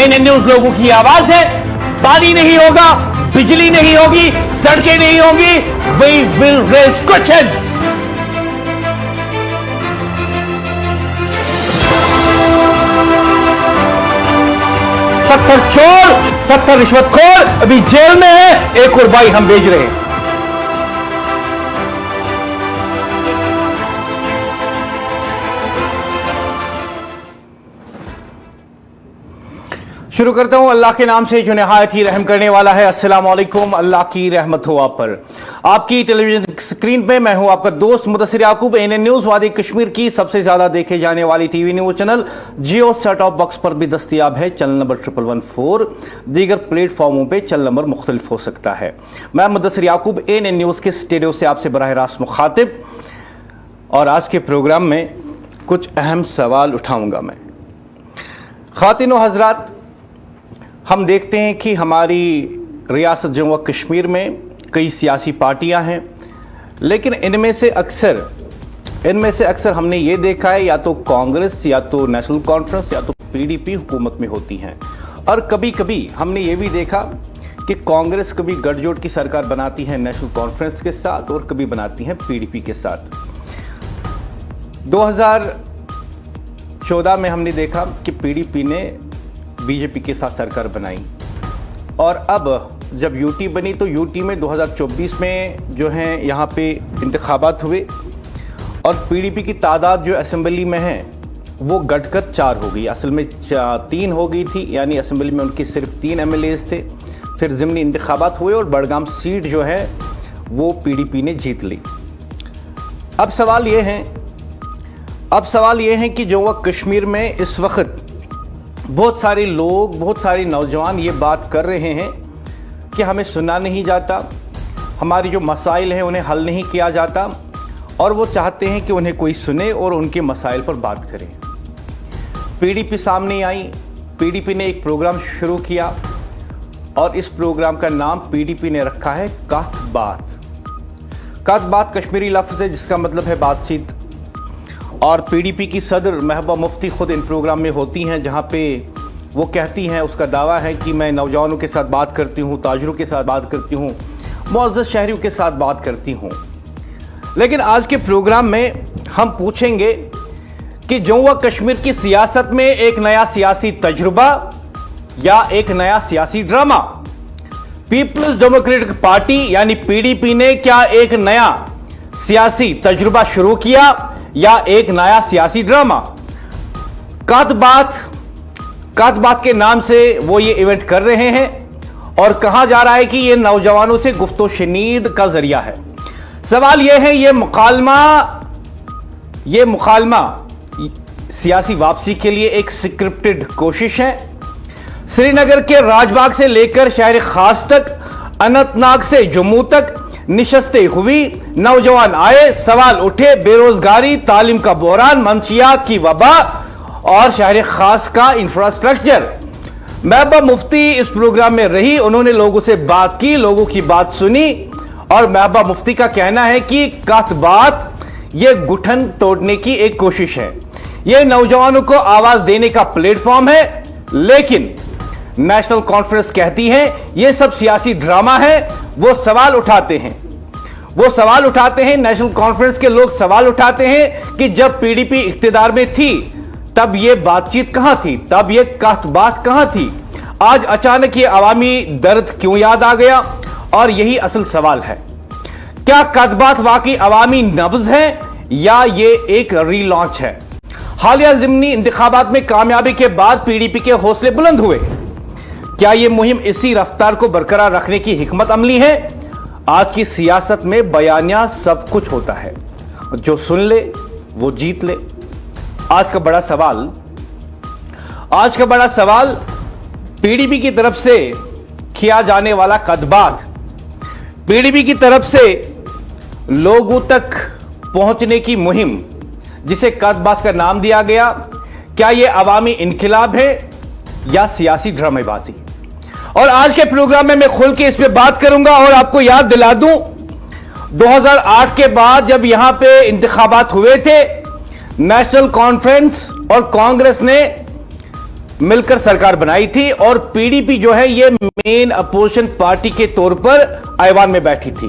ANN news लोगों की आवाज है। पानी नहीं होगा, बिजली नहीं होगी, सड़कें नहीं होगी, वी विल रेज क्वेश्चंस। सत्तर चोर, 70 रिश्वतखोर अभी जेल में है, एक और भाई हम भेज रहे हैं। शुरू करता हूं अल्लाह के नाम से जो निहायत ही रहम करने वाला है। अस्सलाम वालेकुम, अल्लाह की रहमत हो आप पर। आपकी टेलीविजन स्क्रीन पे मैं हूं आपका दोस्त मुदस्सिर याकूब। एएनएन न्यूज वादी कश्मीर की सबसे ज्यादा देखे जाने वाली टीवी न्यूज चैनल जियो सेट टॉप बॉक्स पर भी दस्तयाब है। चैनल नंबर 1114, दीगर प्लेटफॉर्मों पर चैनल नंबर मुख्तलिफ हो सकता है। मैं मुदस्सिर याकूब एएनएन न्यूज के स्टूडियो से आपसे बराह रास्त मुखातिब, और आज के प्रोग्राम में कुछ अहम सवाल उठाऊंगा मैं। ख़वातीन व हज़रात, हम देखते हैं कि हमारी रियासत जम्मू व कश्मीर में कई सियासी पार्टियां हैं, लेकिन इनमें से अक्सर हमने ये देखा है या तो कांग्रेस या तो नेशनल कॉन्फ्रेंस या तो पीडीपी हुकूमत में होती हैं। और कभी कभी हमने ये भी देखा कि कांग्रेस कभी गठजोड़ की सरकार बनाती है नेशनल कॉन्फ्रेंस के साथ और कभी बनाती है पीडीपी के साथ। 2014 में हमने देखा कि पीडीपी ने बीजेपी के साथ सरकार बनाई, और अब जब यूटी बनी तो यूटी में 2024 में जो है यहाँ पे इंतखाबात हुए, और पीडीपी की तादाद जो असेंबली में है वो घटकर 4 हो गई। असल में 3 हो गई थी, यानी असेंबली में उनके सिर्फ 3 एमएलएज थे। फिर ज़िमनी इंतखाबात हुए और बड़गाम सीट जो है वो पीडीपी ने जीत ली। अब सवाल ये है कि जम्मू कश्मीर में इस वक्त बहुत सारे लोग, बहुत सारे नौजवान ये बात कर रहे हैं कि हमें सुना नहीं जाता, हमारी जो मसाइल हैं उन्हें हल नहीं किया जाता, और वो चाहते हैं कि उन्हें कोई सुने और उनके मसाइल पर बात करे। पीडीपी सामने आई, पीडीपी ने एक प्रोग्राम शुरू किया, और इस प्रोग्राम का नाम पीडीपी ने रखा है कथ बात कश्मीरी लफ्ज़ है जिसका मतलब है बातचीत। और पीडीपी की सदर महबूबा मुफ्ती खुद इन प्रोग्राम में होती हैं, जहां पे वो कहती हैं, उसका दावा है कि मैं नौजवानों के साथ बात करती हूं, ताजरों के साथ बात करती हूं, मुअज़्ज़ज़ शहरियों के साथ बात करती हूं। लेकिन आज के प्रोग्राम में हम पूछेंगे कि जम्मू कश्मीर की सियासत में एक नया सियासी तजुर्बा या एक नया सियासी ड्रामा, पीपल्स डेमोक्रेटिक पार्टी यानी पीडीपी ने क्या एक नया सियासी तजुर्बा शुरू किया या एक नया सियासी ड्रामा? कथ बात के नाम से वो ये इवेंट कर रहे हैं, और कहा जा रहा है कि ये नौजवानों से गुफ्तो शनीद का जरिया है। सवाल ये है, ये मुकालमा सियासी वापसी के लिए एक स्क्रिप्टेड कोशिश है। श्रीनगर के राजबाग से लेकर शहर खास तक, अनंतनाग से जम्मू तक निशस्ते हुई, नौजवान आए, सवाल उठे, बेरोजगारी, तालीम का बहरान, मंशियात की वबा और शहर खास का इंफ्रास्ट्रक्चर। महबूबा मुफ्ती इस प्रोग्राम में रही, उन्होंने लोगों से बात की, लोगों की बात सुनी, और महबूबा मुफ्ती का कहना है कि कथ बात यह गुठन तोड़ने की एक कोशिश है, यह नौजवानों को आवाज देने का प्लेटफॉर्म है। लेकिन नेशनल कॉन्फ्रेंस कहती है यह सब सियासी ड्रामा है। वो सवाल उठाते हैं, नेशनल कॉन्फ्रेंस के लोग सवाल उठाते हैं कि जब पीडीपी इख्तिदार में थी तब ये बातचीत कहां थी, तब ये कथ बात कहां थी? आज अचानक ये अवामी दर्द क्यों याद आ गया? और यही असल सवाल है, क्या कथ बात वाकई अवामी नब्ज है या ये एक रीलॉन्च है? हालिया ज़िमनी इंतखाबात में कामयाबी के बाद पीडीपी के हौसले बुलंद हुए। क्या यह मुहिम इसी रफ्तार को बरकरार रखने की हिकमत अमली है? आज की सियासत में बयानिया सब कुछ होता है, जो सुन ले वो जीत ले। आज का बड़ा सवाल पीडीपी की तरफ से किया जाने वाला कदबात, पीडीपी की तरफ से लोगों तक पहुंचने की मुहिम जिसे कदबात का नाम दिया गया, क्या यह अवामी इनकिलाब है या सियासी ड्रामेबाजी? और आज के प्रोग्राम में मैं खुल के इस पे बात करूंगा। और आपको याद दिला दूं, 2008 के बाद जब यहां पे इंतखाबात हुए थे, नेशनल कॉन्फ्रेंस और कांग्रेस ने मिलकर सरकार बनाई थी और पीडीपी जो है ये मेन अपोजिशन पार्टी के तौर पर ऐवान में बैठी थी।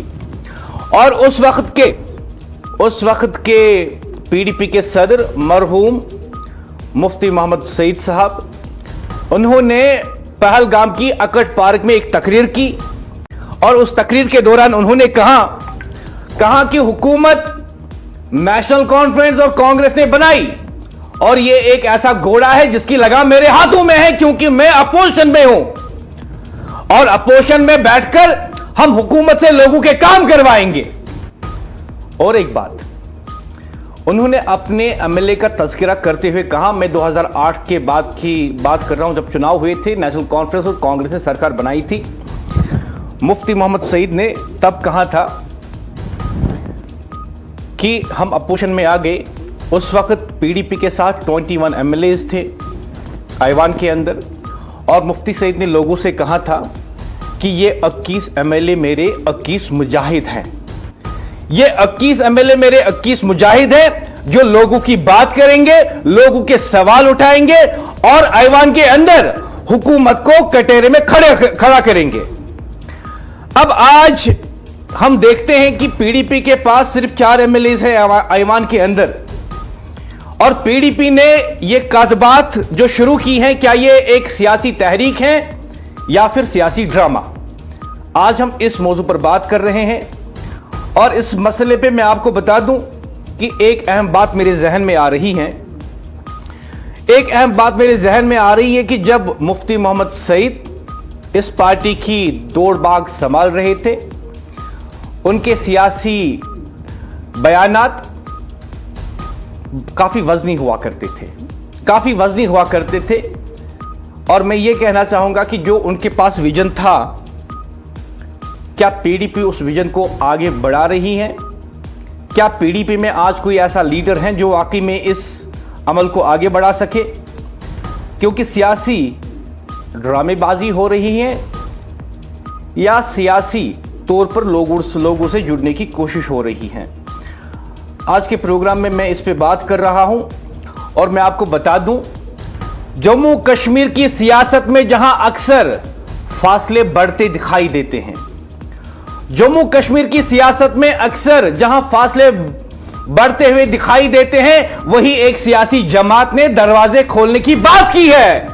और उस वक्त के पीडीपी के सदर मरहूम मुफ्ती मोहम्मद सईद साहब, उन्होंने पहलगाम की अकट पार्क में एक तकरीर की और उस तकरीर के दौरान उन्होंने कहा कि हुकूमत नेशनल कॉन्फ्रेंस और कांग्रेस ने बनाई और ये एक ऐसा घोड़ा है जिसकी लगाम मेरे हाथों में है, क्योंकि मैं अपोजिशन में हूं और अपोजिशन में बैठकर हम हुकूमत से लोगों के काम करवाएंगे। और एक बात, उन्होंने अपने एमएलए का तज़किरा करते हुए कहा, मैं 2008 के बाद की बात कर रहा हूं, जब चुनाव हुए थे, नेशनल कॉन्फ्रेंस और कांग्रेस ने सरकार बनाई थी। मुफ्ती मोहम्मद सईद ने तब कहा था कि हम अपोजिशन में आ गए। उस वक्त पीडीपी के साथ 21 एमएलएज थे ऐवान के अंदर, और मुफ्ती सईद ने लोगों से कहा था कि ये 21 एमएलए मेरे 21 मुजाहिद हैं। ये 21 एमएलए मेरे 21 मुजाहिद हैं जो लोगों की बात करेंगे, लोगों के सवाल उठाएंगे और ऐवान के अंदर हुकूमत को कटोरे में खड़ा करेंगे। अब आज हम देखते हैं कि पीडीपी के पास सिर्फ 4 एमएलए हैं ऐवान के अंदर, और पीडीपी ने ये कदबात जो शुरू की हैं, क्या ये एक सियासी तहरीक है या फिर सियासी ड्रामा? आज हम इस मौजू पर बात कर रहे हैं और इस मसले पे मैं आपको बता दूं कि एक अहम बात मेरे जहन में आ रही है। एक अहम बात मेरे जहन में आ रही है कि जब मुफ्ती मोहम्मद सईद इस पार्टी की दौड़ भाग संभाल रहे थे, उनके सियासी बयानात काफी वजनी हुआ करते थे, और मैं ये कहना चाहूंगा कि जो उनके पास विजन था, क्या पीडीपी उस विजन को आगे बढ़ा रही है? क्या पीडीपी में आज कोई ऐसा लीडर है जो वाकई में इस अमल को आगे बढ़ा सके? क्योंकि सियासी ड्रामेबाजी हो रही है या सियासी तौर पर लोगों से जुड़ने की कोशिश हो रही है। आज के प्रोग्राम में मैं इस पे बात कर रहा हूं, और मैं आपको बता दूं, जम्मू कश्मीर की सियासत में जहां अक्सर फासले बढ़ते दिखाई देते हैं, जम्मू कश्मीर की सियासत में अक्सर जहां फासले बढ़ते हुए दिखाई देते हैं, वही एक सियासी जमात ने दरवाजे खोलने की बात की है।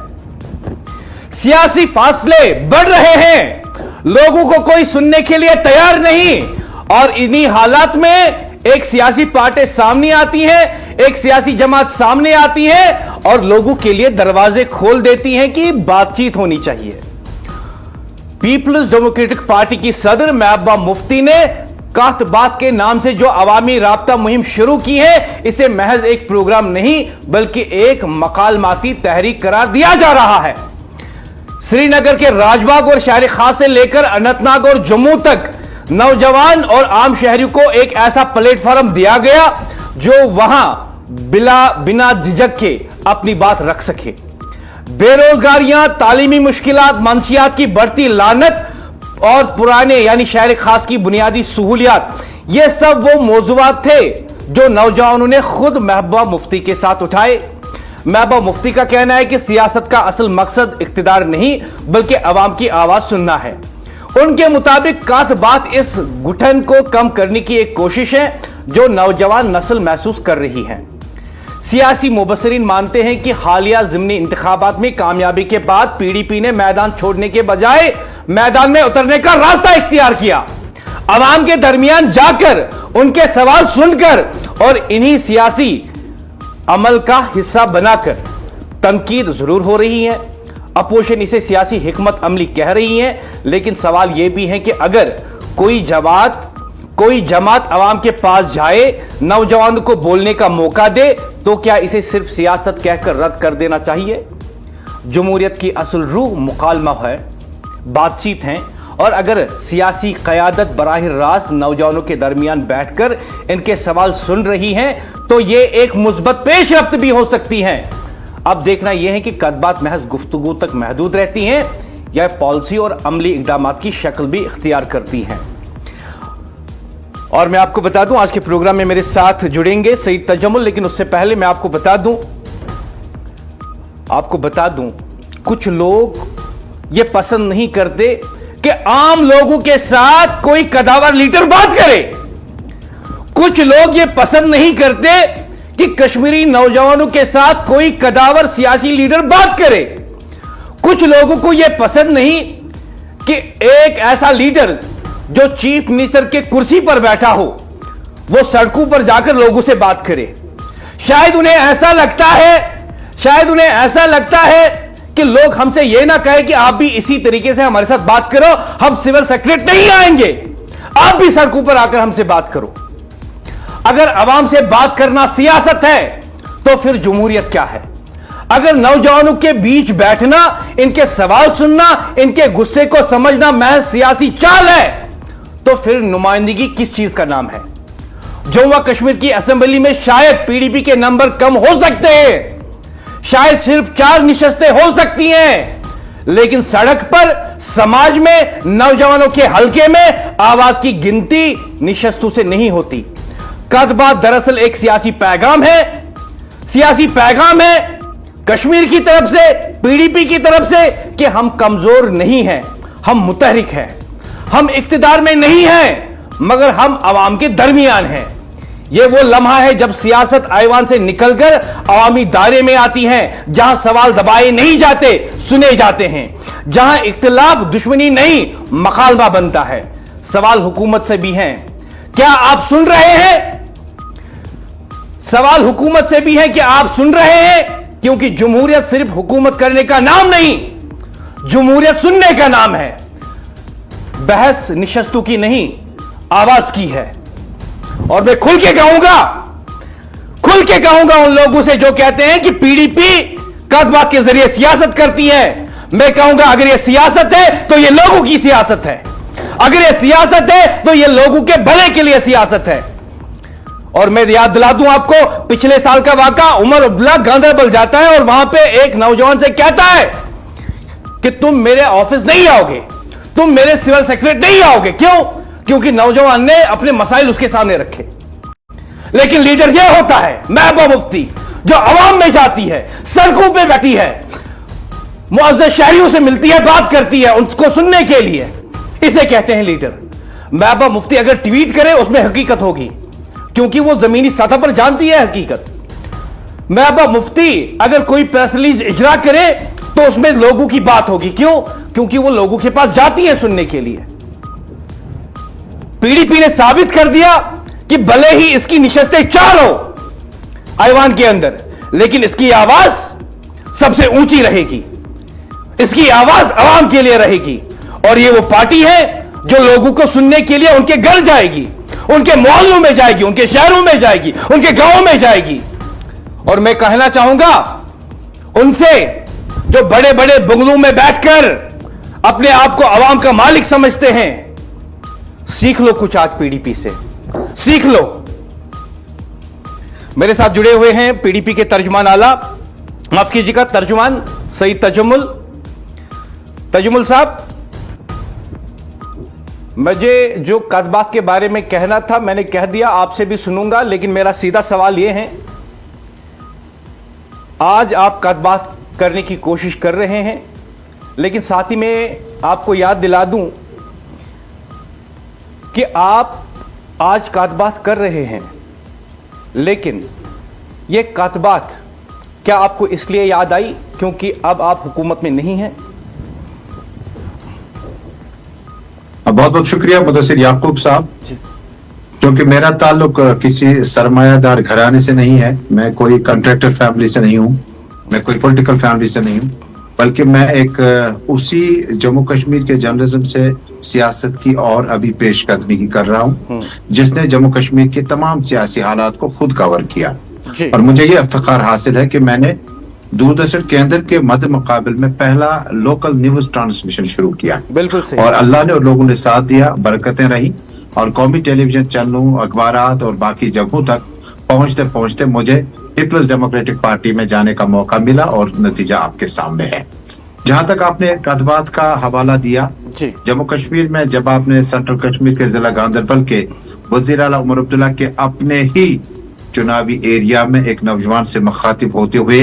सियासी फासले बढ़ रहे हैं, लोगों को कोई सुनने के लिए तैयार नहीं, और इन्हीं हालात में एक सियासी पार्टी सामने आती है, एक सियासी जमात सामने आती है और लोगों के लिए दरवाजे खोल देती है कि बातचीत होनी चाहिए। पीपल्स डेमोक्रेटिक पार्टी की सदर महबूबा मुफ्ती ने कहत बात के नाम से जो अवामी राब्ता मुहिम शुरू की है, इसे महज एक प्रोग्राम नहीं बल्कि एक मकालमाती तहरीक करार दिया जा रहा है। श्रीनगर के राजबाग और शहर खास से लेकर अनंतनाग और जम्मू तक नौजवान और आम शहरियों को एक ऐसा प्लेटफॉर्म दिया गया जो वहां बिना झिझक के अपनी बात रख सके। बेरोजगारियां, तालीमी मुश्किलात, मंशियात की बढ़ती लानत और पुराने यानी शहर खास की बुनियादी सहूलियात, ये सब वो मौजूआत थे जो नौजवानों ने खुद महबूबा मुफ्ती के साथ उठाए। महबूबा मुफ्ती का कहना है कि सियासत का असल मकसद इख्तिदार नहीं बल्कि अवाम की आवाज सुनना है। उनके मुताबिक कात बात इस घुटन को कम करने की एक कोशिश है जो नौजवान नस्ल महसूस कर रही है। सियासी मुबस्सिरीन मानते हैं कि हालिया ज़िमनी इंतखाबात में कामयाबी के बाद पीडीपी ने मैदान छोड़ने के बजाय मैदान में उतरने का रास्ता इख्तियार किया, अवाम के दरमियान जाकर उनके सवाल सुनकर और इन्हीं सियासी अमल का हिस्सा बनाकर। तनकीद जरूर हो रही है, अपोजिशन इसे सियासी हिकमत अमली कह रही है, लेकिन सवाल यह भी है कि अगर कोई जमात अवाम के पास जाए, नौजवानों को बोलने का मौका दे, तो क्या इसे सिर्फ सियासत कहकर रद्द कर देना चाहिए? जमहूरियत की असल रूह मुकालमा है, बातचीत है, और अगर सियासी क़यादत बराह रास्त नौजवानों के दरमियान बैठकर इनके सवाल सुन रही है तो ये एक मुस्बत पेशरफ्त भी हो सकती है। अब देखना यह है कि कदबात महज गुफ्तगू तक महदूद रहती हैं या पॉलिसी और अमली इकदाम की शक्ल भी इख्तियार करती हैं। और मैं आपको बता दूं, आज के प्रोग्राम में मेरे साथ जुड़ेंगे सईद तजम्मुल, लेकिन उससे पहले मैं आपको बता दूं कुछ लोग ये पसंद नहीं करते कि आम लोगों के साथ कोई कदावर लीडर बात करे। कुछ लोग ये पसंद नहीं करते कि कश्मीरी नौजवानों के साथ कोई कदावर सियासी लीडर बात करे। कुछ लोगों को यह पसंद नहीं कि एक ऐसा लीडर जो चीफ मिनिस्टर के कुर्सी पर बैठा हो वो सड़कों पर जाकर लोगों से बात करे। शायद उन्हें ऐसा लगता है कि लोग हमसे यह ना कहे कि आप भी इसी तरीके से हमारे साथ बात करो, हम सिविल सेक्रेटरी नहीं आएंगे, आप भी सड़कों पर आकर हमसे बात करो। अगर आवाम से बात करना सियासत है तो फिर जमहूरियत क्या है? अगर नौजवानों के बीच बैठना, इनके सवाल सुनना, इनके गुस्से को समझना महज सियासी चाल है तो फिर नुमाइंदगी किस चीज का नाम है? जम्मू कश्मीर की असेंबली में शायद पीडीपी के नंबर कम हो सकते हैं, शायद सिर्फ 4 निशस्तें हो सकती हैं, लेकिन सड़क पर, समाज में, नौजवानों के हलके में आवाज की गिनती निशस्तों से नहीं होती। कदबात दरअसल एक सियासी पैगाम है कश्मीर की तरफ से, पीडीपी की तरफ से कि हम कमजोर नहीं हैं, हम मुतहरिक हैं, हम इक्तिदार में नहीं हैं, मगर हम अवाम के दरमियान हैं। यह वो लम्हा है जब सियासत ऐवान से निकलकर अवामी दायरे में आती है, जहां सवाल दबाए नहीं जाते, सुने जाते हैं, जहां इख्तिलाफ दुश्मनी नहीं मखालबा बनता है। सवाल हुकूमत से भी है, क्या आप सुन रहे हैं? सवाल हुकूमत से भी है कि आप सुन रहे हैं? क्योंकि जमहूरियत सिर्फ हुकूमत करने का नाम नहीं, जमहूरियत सुनने का नाम है। बहस निशस्तों की नहीं, आवाज की है। और मैं खुल के कहूंगा उन लोगों से जो कहते हैं कि पीडीपी कदबात के जरिए सियासत करती है। मैं कहूंगा अगर यह सियासत है तो यह लोगों की सियासत है, अगर यह सियासत है तो यह लोगों के भले के लिए सियासत है। और मैं याद दिला दूं आपको, पिछले साल का वाकया, उमर अब्दुल्ला गांधरबल जाता है और वहां पे एक नौजवान से कहता है कि तुम मेरे ऑफिस नहीं आओगे, तुम मेरे सिविल सेक्रेटरी नहीं आओगे। क्यों? क्योंकि नौजवान ने अपने मसाइल उसके सामने रखे। लेकिन लीडर यह होता है महबूबा मुफ्ती, जो अवाम में जाती है, सड़कों पे बैठी है, मुअज़्ज़ज़ शहरियों से मिलती है, बात करती है उनको सुनने के लिए, इसे कहते हैं लीडर। महबूबा मुफ्ती अगर ट्वीट करे उसमें हकीकत होगी, क्योंकि वो जमीनी सतह पर जानती है हकीकत। महबूबा मुफ्ती अगर कोई प्रेस रिलीज इजरा करे तो उसमें लोगों की बात होगी। क्यों? क्योंकि वो लोगों के पास जाती है सुनने के लिए। पीडीपी ने साबित कर दिया कि भले ही इसकी निशस्तें 4 हो ऐवान के अंदर, लेकिन इसकी आवाज सबसे ऊंची रहेगी, इसकी आवाज आवाम के लिए रहेगी। और ये वो पार्टी है जो लोगों को सुनने के लिए उनके घर जाएगी, उनके मोहल्लों में जाएगी, उनके शहरों में जाएगी, उनके गांवों में जाएगी। और मैं कहना चाहूंगा उनसे जो बड़े बड़े बंगलों में बैठकर अपने आप को अवाम का मालिक समझते हैं, सीख लो कुछ आज पीडीपी से, सीख लो। मेरे साथ जुड़े हुए हैं पीडीपी के तर्जुमान आला, माफ कीजिएगा, तर्जुमान सईद तजुमुल साहब। मुझे जो कदबात के बारे में कहना था मैंने कह दिया, आपसे भी सुनूंगा, लेकिन मेरा सीधा सवाल यह है, आज आप कदबात करने की कोशिश कर रहे हैं, लेकिन साथ ही में आपको याद दिला दूं कि आप आज कदबात कर रहे हैं, लेकिन यह कदबात क्या आपको इसलिए याद आई क्योंकि अब आप हुकूमत में नहीं हैं? बहुत बहुत शुक्रिया मुदस्सिर याकूब साहब, क्योंकि मेरा ताल्लुक किसी सरमायादार घराने से नहीं है, मैं कोई कॉन्ट्रैक्टर फैमिली से नहीं हूं, मैं कोई पॉलिटिकल फैमिली से नहीं हूं, बल्कि मैं एक उसी जम्मू कश्मीर के जर्नलिज्म से सियासत की और अभी पेशकदमी कर रहा हूं, जिसने जम्मू कश्मीर के तमाम सियासी हालात को खुद कवर किया। और मुझे ये इफ्तिखार हासिल है कि मैंने दूरदर्शन केंद्र के मध्य मुकाबले में पहला लोकल न्यूज ट्रांसमिशन शुरू किया। बिल्कुल सही। और अल्लाह ने और लोगों ने साथ दिया, बरकतें रही, और कौमी टेलीविजन चैनलों, अखबारात और बाकी जगहों तक पहुंचते पहुंचते मुझे पीपल्स डेमोक्रेटिक पार्टी में जाने का मौका मिला, और नतीजा आपके सामने है। जहां तक आपने कदबात का हवाला दिया, जम्मू कश्मीर में जब आपने सेंट्रल कश्मीर के जिला गांधरबल के वजीर आला उमर अब्दुल्ला के अपने ही चुनावी एरिया में एक नौजवान से मुखातिब होते हुए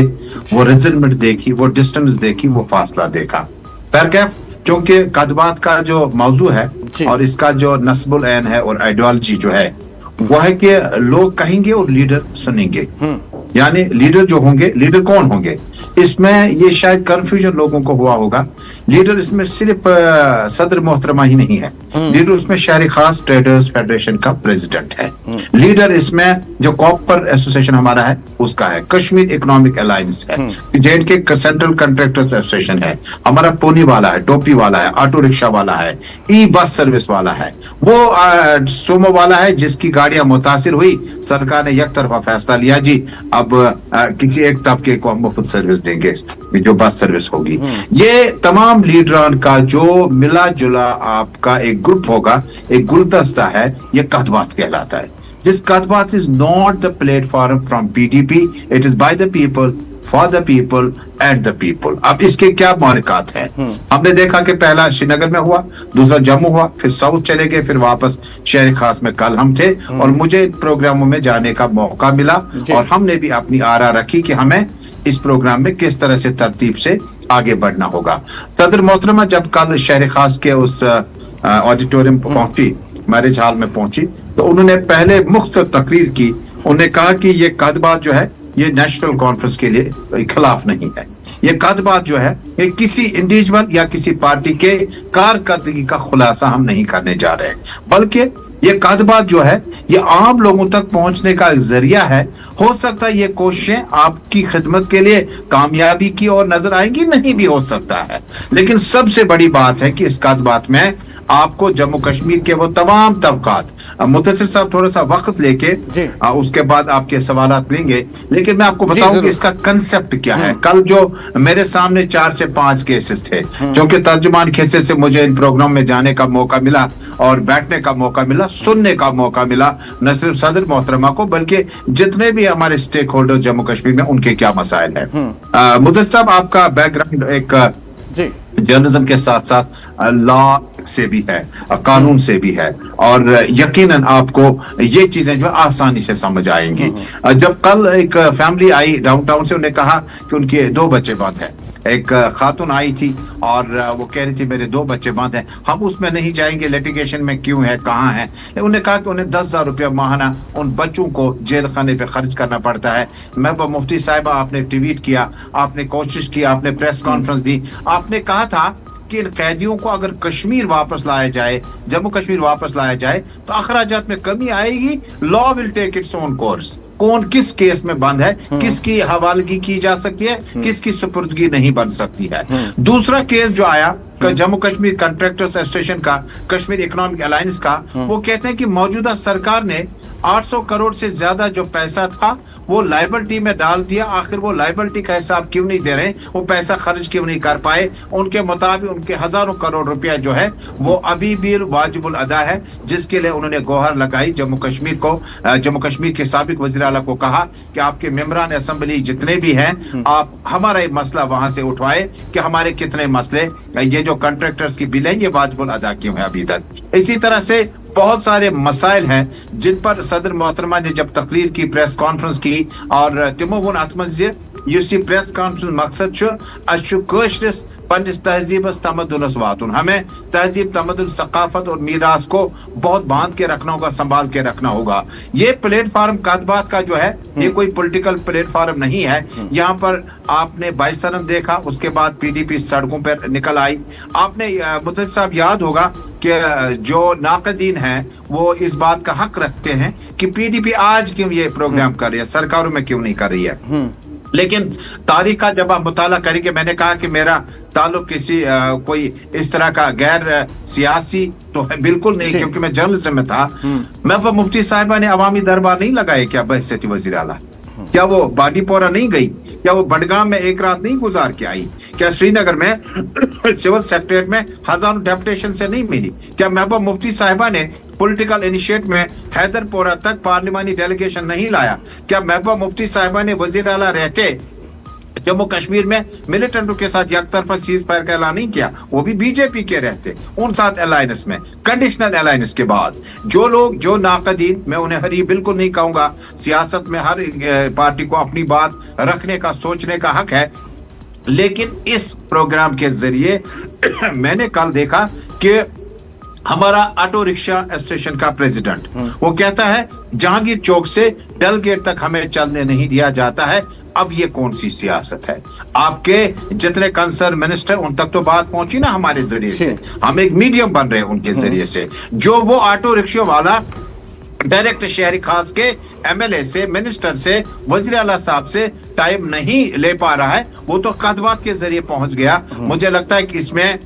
वो रिजल्ट देखी, वो डिस्टेंस देखी, वो फासला देखा। पैरकैफ क्योंकि कदबात का जो मौजू है और इसका जो नस्बुल ऐन है और आइडियोलॉजी जो है वो है कि लोग कहेंगे और लीडर सुनेंगे, यानी लीडर जो होंगे, लीडर कौन होंगे, इसमें ये शायद कंफ्यूजन लोगों को हुआ होगा। लीडर इसमें सिर्फ सदर मोहतरमा ही नहीं है, लीडर उसमें शहरी खास ट्रेडर्स फेडरेशन का प्रेसिडेंट है, लीडर इसमें जो कॉपर एसोसिएशन हमारा है उसका है, कश्मीर इकोनॉमिक अलायंस है, J&K सेंट्रल कंट्रैक्टर्स एसोसिएशन है, हमारा पोनी वाला है, टोपी वाला है, ऑटो रिक्शा वाला है, ई बस सर्विस वाला है, वो सोमो वाला है जिसकी गाड़ियां मुतासिर हुई, सरकार ने एक तरफा फैसला लिया जी अब किसी एक तबके को हम मुफ्त सर्विस देंगे, जो बस सर्विस होगी। ये तमाम लीडरान का जो मिला जुला आपका एक ग्रुप होगा, एक गुलदस्ता है, ये कदबात कहलाता है। दिस कदबात is not the platform from PDP, it is by the people, for the people and the people. अब इसके क्या मारिकात हैं? हमने देखा कि पहला श्रीनगर में हुआ, दूसरा जम्मू हुआ, फिर साउथ चले गए, फिर वापस शहर खास में कल हम थे और मुझे प्रोग्रामों में जाने का मौका मिला और हमने भी अपनी आरा रखी कि हमें इस प्रोग्राम में किस तरह से तरतीब से आगे बढ़ना होगा। सदर मोहतरमा जब कल शहर खास के उस ऑडिटोरियम पहुंची, मैरिज हॉल में पहुंची, तो उन्होंने पहले मुख्तसर तकरीर की। उन्होंने कहा कि ये कदबात जो है ये नेशनल कॉन्फ्रेंस के लिए खिलाफ नहीं है, ये कदबात जो है ये किसी इंडिविजुअल या किसी पार्टी के कारकर्दगी का खुलासा हम नहीं करने जा रहे हैं, बल्कि ये कदबात जो है ये आम लोगों तक पहुंचने का एक जरिया है। हो सकता है ये कोशिशें आपकी खिदमत के लिए कामयाबी की ओर नजर आएंगी, नहीं भी हो सकता है, लेकिन सबसे बड़ी बात है कि इस कदबात में आपको जम्मू कश्मीर के वो तमाम तबकात, मुतसिर साहब थोड़ा सा वक्त लेके उसके बाद आपके सवालात लेंगे, लेकिन मैं आपको बताऊं कि इसका कंसेप्ट क्या है। कल जो मेरे सामने 4 से 5 केसेस थे, क्योंकि तर्जुमान खिस्से से मुझे इन प्रोग्राम में जाने का मौका मिला और बैठने का मौका मिला, सुनने का मौका मिला, न सिर्फ सदर मोहतरमा को बल्कि जितने भी हमारे स्टेक होल्डर जम्मू कश्मीर में उनके क्या मसाइल है। मुदर साहब आपका बैकग्राउंड एक जर्नलिज्म के साथ साथ लॉ से भी है, कानून से भी है और यकीनन आपको ये चीजें जो आसानी से समझ आएंगी। जब कल एक फैमिली आई डाउनटाउन से, उन्हें कहा कि उनके 2 बच्चे बंद हैं, एक खातून आई थी और वो कह रही थी मेरे 2 बच्चे बंद हैं, हम उसमें नहीं जाएंगे, लिटिगेशन में क्यों है, कहाँ है। उन्हें कहा कि उन्हें 10,000 रुपया माहाना उन बच्चों को जेल खाने पे खर्च करना पड़ता है। महबूबा मुफ्ती साहिबा आपने ट्वीट किया, आपने कोशिश की, आपने प्रेस कॉन्फ्रेंस दी, आपने कहा था कि इन कैदियों को अगर कश्मीर वापस लाया जाए, जम्मू कश्मीर वापस लाया जाए तो अखराजात में कमी आएगी, law will take its own course. कौन किस केस में बंद है, किसकी हवालगी की जा सकती है, किसकी सुपुर्दगी नहीं बन सकती है। दूसरा केस जो आया जम्मू कश्मीर कंट्रैक्टर्स एसोसिएशन का, कश्मीर इकोनॉमिक अलायंस का, वो कहते हैं कि मौजूदा सरकार ने 800 करोड़ से ज्यादा जो पैसा था वो लाइबिलिटी में डाल दिया। आखिर वो लाइबिलिटी का हिसाब क्यों नहीं दे रहे, वो पैसा खर्च क्यों नहीं कर पाए। उनके मुताबिक उनके हजारों करोड़ रुपया जो है वो अभी भी वाजिबुल अदा है, जिसके लिए उन्होंने गोहर लगाई जम्मू कश्मीर को। जम्मू कश्मीर के साबिक वज़ीर आला को कहा कि आपके मेंबरान असेंबली जितने भी हैं, आप हमारा ये मसला वहां से उठवाए कि हमारे कितने मसले, ये जो कॉन्ट्रैक्टर्स की बिल है ये वाजिबुल अदा क्यों है अभी तक। इसी तरह से बहुत सारे मसाइल हैं जिन पर सदर मोहतरमा ने जब तकरीर की, प्रेस कॉन्फ्रेंस की और तिमोवन अतमज़ युसी प्रेस कॉन्फ्रेंस मकसद छु अशु कोशिश पन्निस तहजीबस तमद्दुनस वातुन, हमें तहजीब, तमद्दुन, सकाफत और मीरास को बहुत बांध के रखना होगा, संभाल के रखना होगा। ये प्लेटफार्म कदबात का जो है ये कोई पॉलिटिकल प्लेटफार्म नहीं है। यहाँ पर आपने 22 रन देखा, उसके बाद PDP सड़कों पर निकल आई। आपने मुतसिर साहब याद होगा कि जो नाकदीन हैं वो इस बात का हक रखते हैं कि PDP आज क्यों ये प्रोग्राम कर रही है, सरकारों में क्यों नहीं कर रही है। लेकिन तारीख का जब आप मुताला करेंगे, मैंने कहा कि मेरा ताल्लुक किसी कोई इस तरह का गैर सियासी तो है बिल्कुल नहीं, क्योंकि मैं जर्नलिज्म में था। महबूबा मुफ्ती साहिबा ने अवामी दरबार नहीं लगाए क्या बहसीयत वज़ीर आला? क्या वो बाडीपोरा नहीं गई? क्या वो बडगाम में एक रात नहीं गुजार के आई? क्या श्रीनगर में सिविल सेक्रेटरीट में हजारों डेपुटेशन से नहीं मिली? क्या महबूबा मुफ्ती साहिबा ने पॉलिटिकल इनिशिएट में हैदरपोरा तक पार्लिमानी डेलीगेशन नहीं लाया? क्या महबूबा मुफ्ती साहिबा ने वजीर आला रहते जम्मू कश्मीर में मिलिटेंटों के साथ एकतरफा सीज फायर का ऐलान नहीं किया, वो भी बीजेपी के रहते उन साथ अलायंस में, कंडीशनल अलायंस के बाद। जो लोग जो नाकदीन, मैं उन्हें हरी बिल्कुल नहीं कहूंगा, सियासत में हर पार्टी को अपनी बात रखने का, सोचने का हक है, लेकिन इस प्रोग्राम के जरिए मैंने कल देखा कि हमारा ऑटो रिक्शा एसोसिएशन का प्रेसिडेंट वो कहता है जहांगीर चौक से डल गेट तक हमें चलने नहीं दिया जाता है। अब ये कौन सी सियासत है? आपके जितने कंसर्न मिनिस्टर, उन तक तो बात पहुंची ना हमारे जरिए से, हम एक मीडियम बन रहे हैं उनके जरिए से। जो वो ऑटो रिक्शा वाला डायरेक्ट शहरी खास के एमएलए से, मिनिस्टर से, वजीर आला साहब से टाइम नहीं ले पा रहा है, वो तो कदबात के जरिए पहुंच गया। मुझे लगता है कि इसमें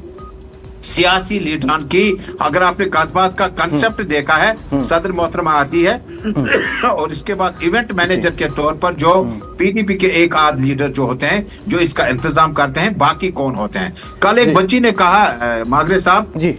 सियासी लीडरान की, अगर आपने कदबात का कंसेप्ट देखा है, सदर मोहतरमा आती है और इसके बाद इवेंट मैनेजर के तौर पर जो पीडीपी के एक आध लीडर जो होते हैं, जो इसका इंतजाम करते हैं, बाकी कौन होते हैं। कल एक बच्ची ने कहा मागरे साहब जी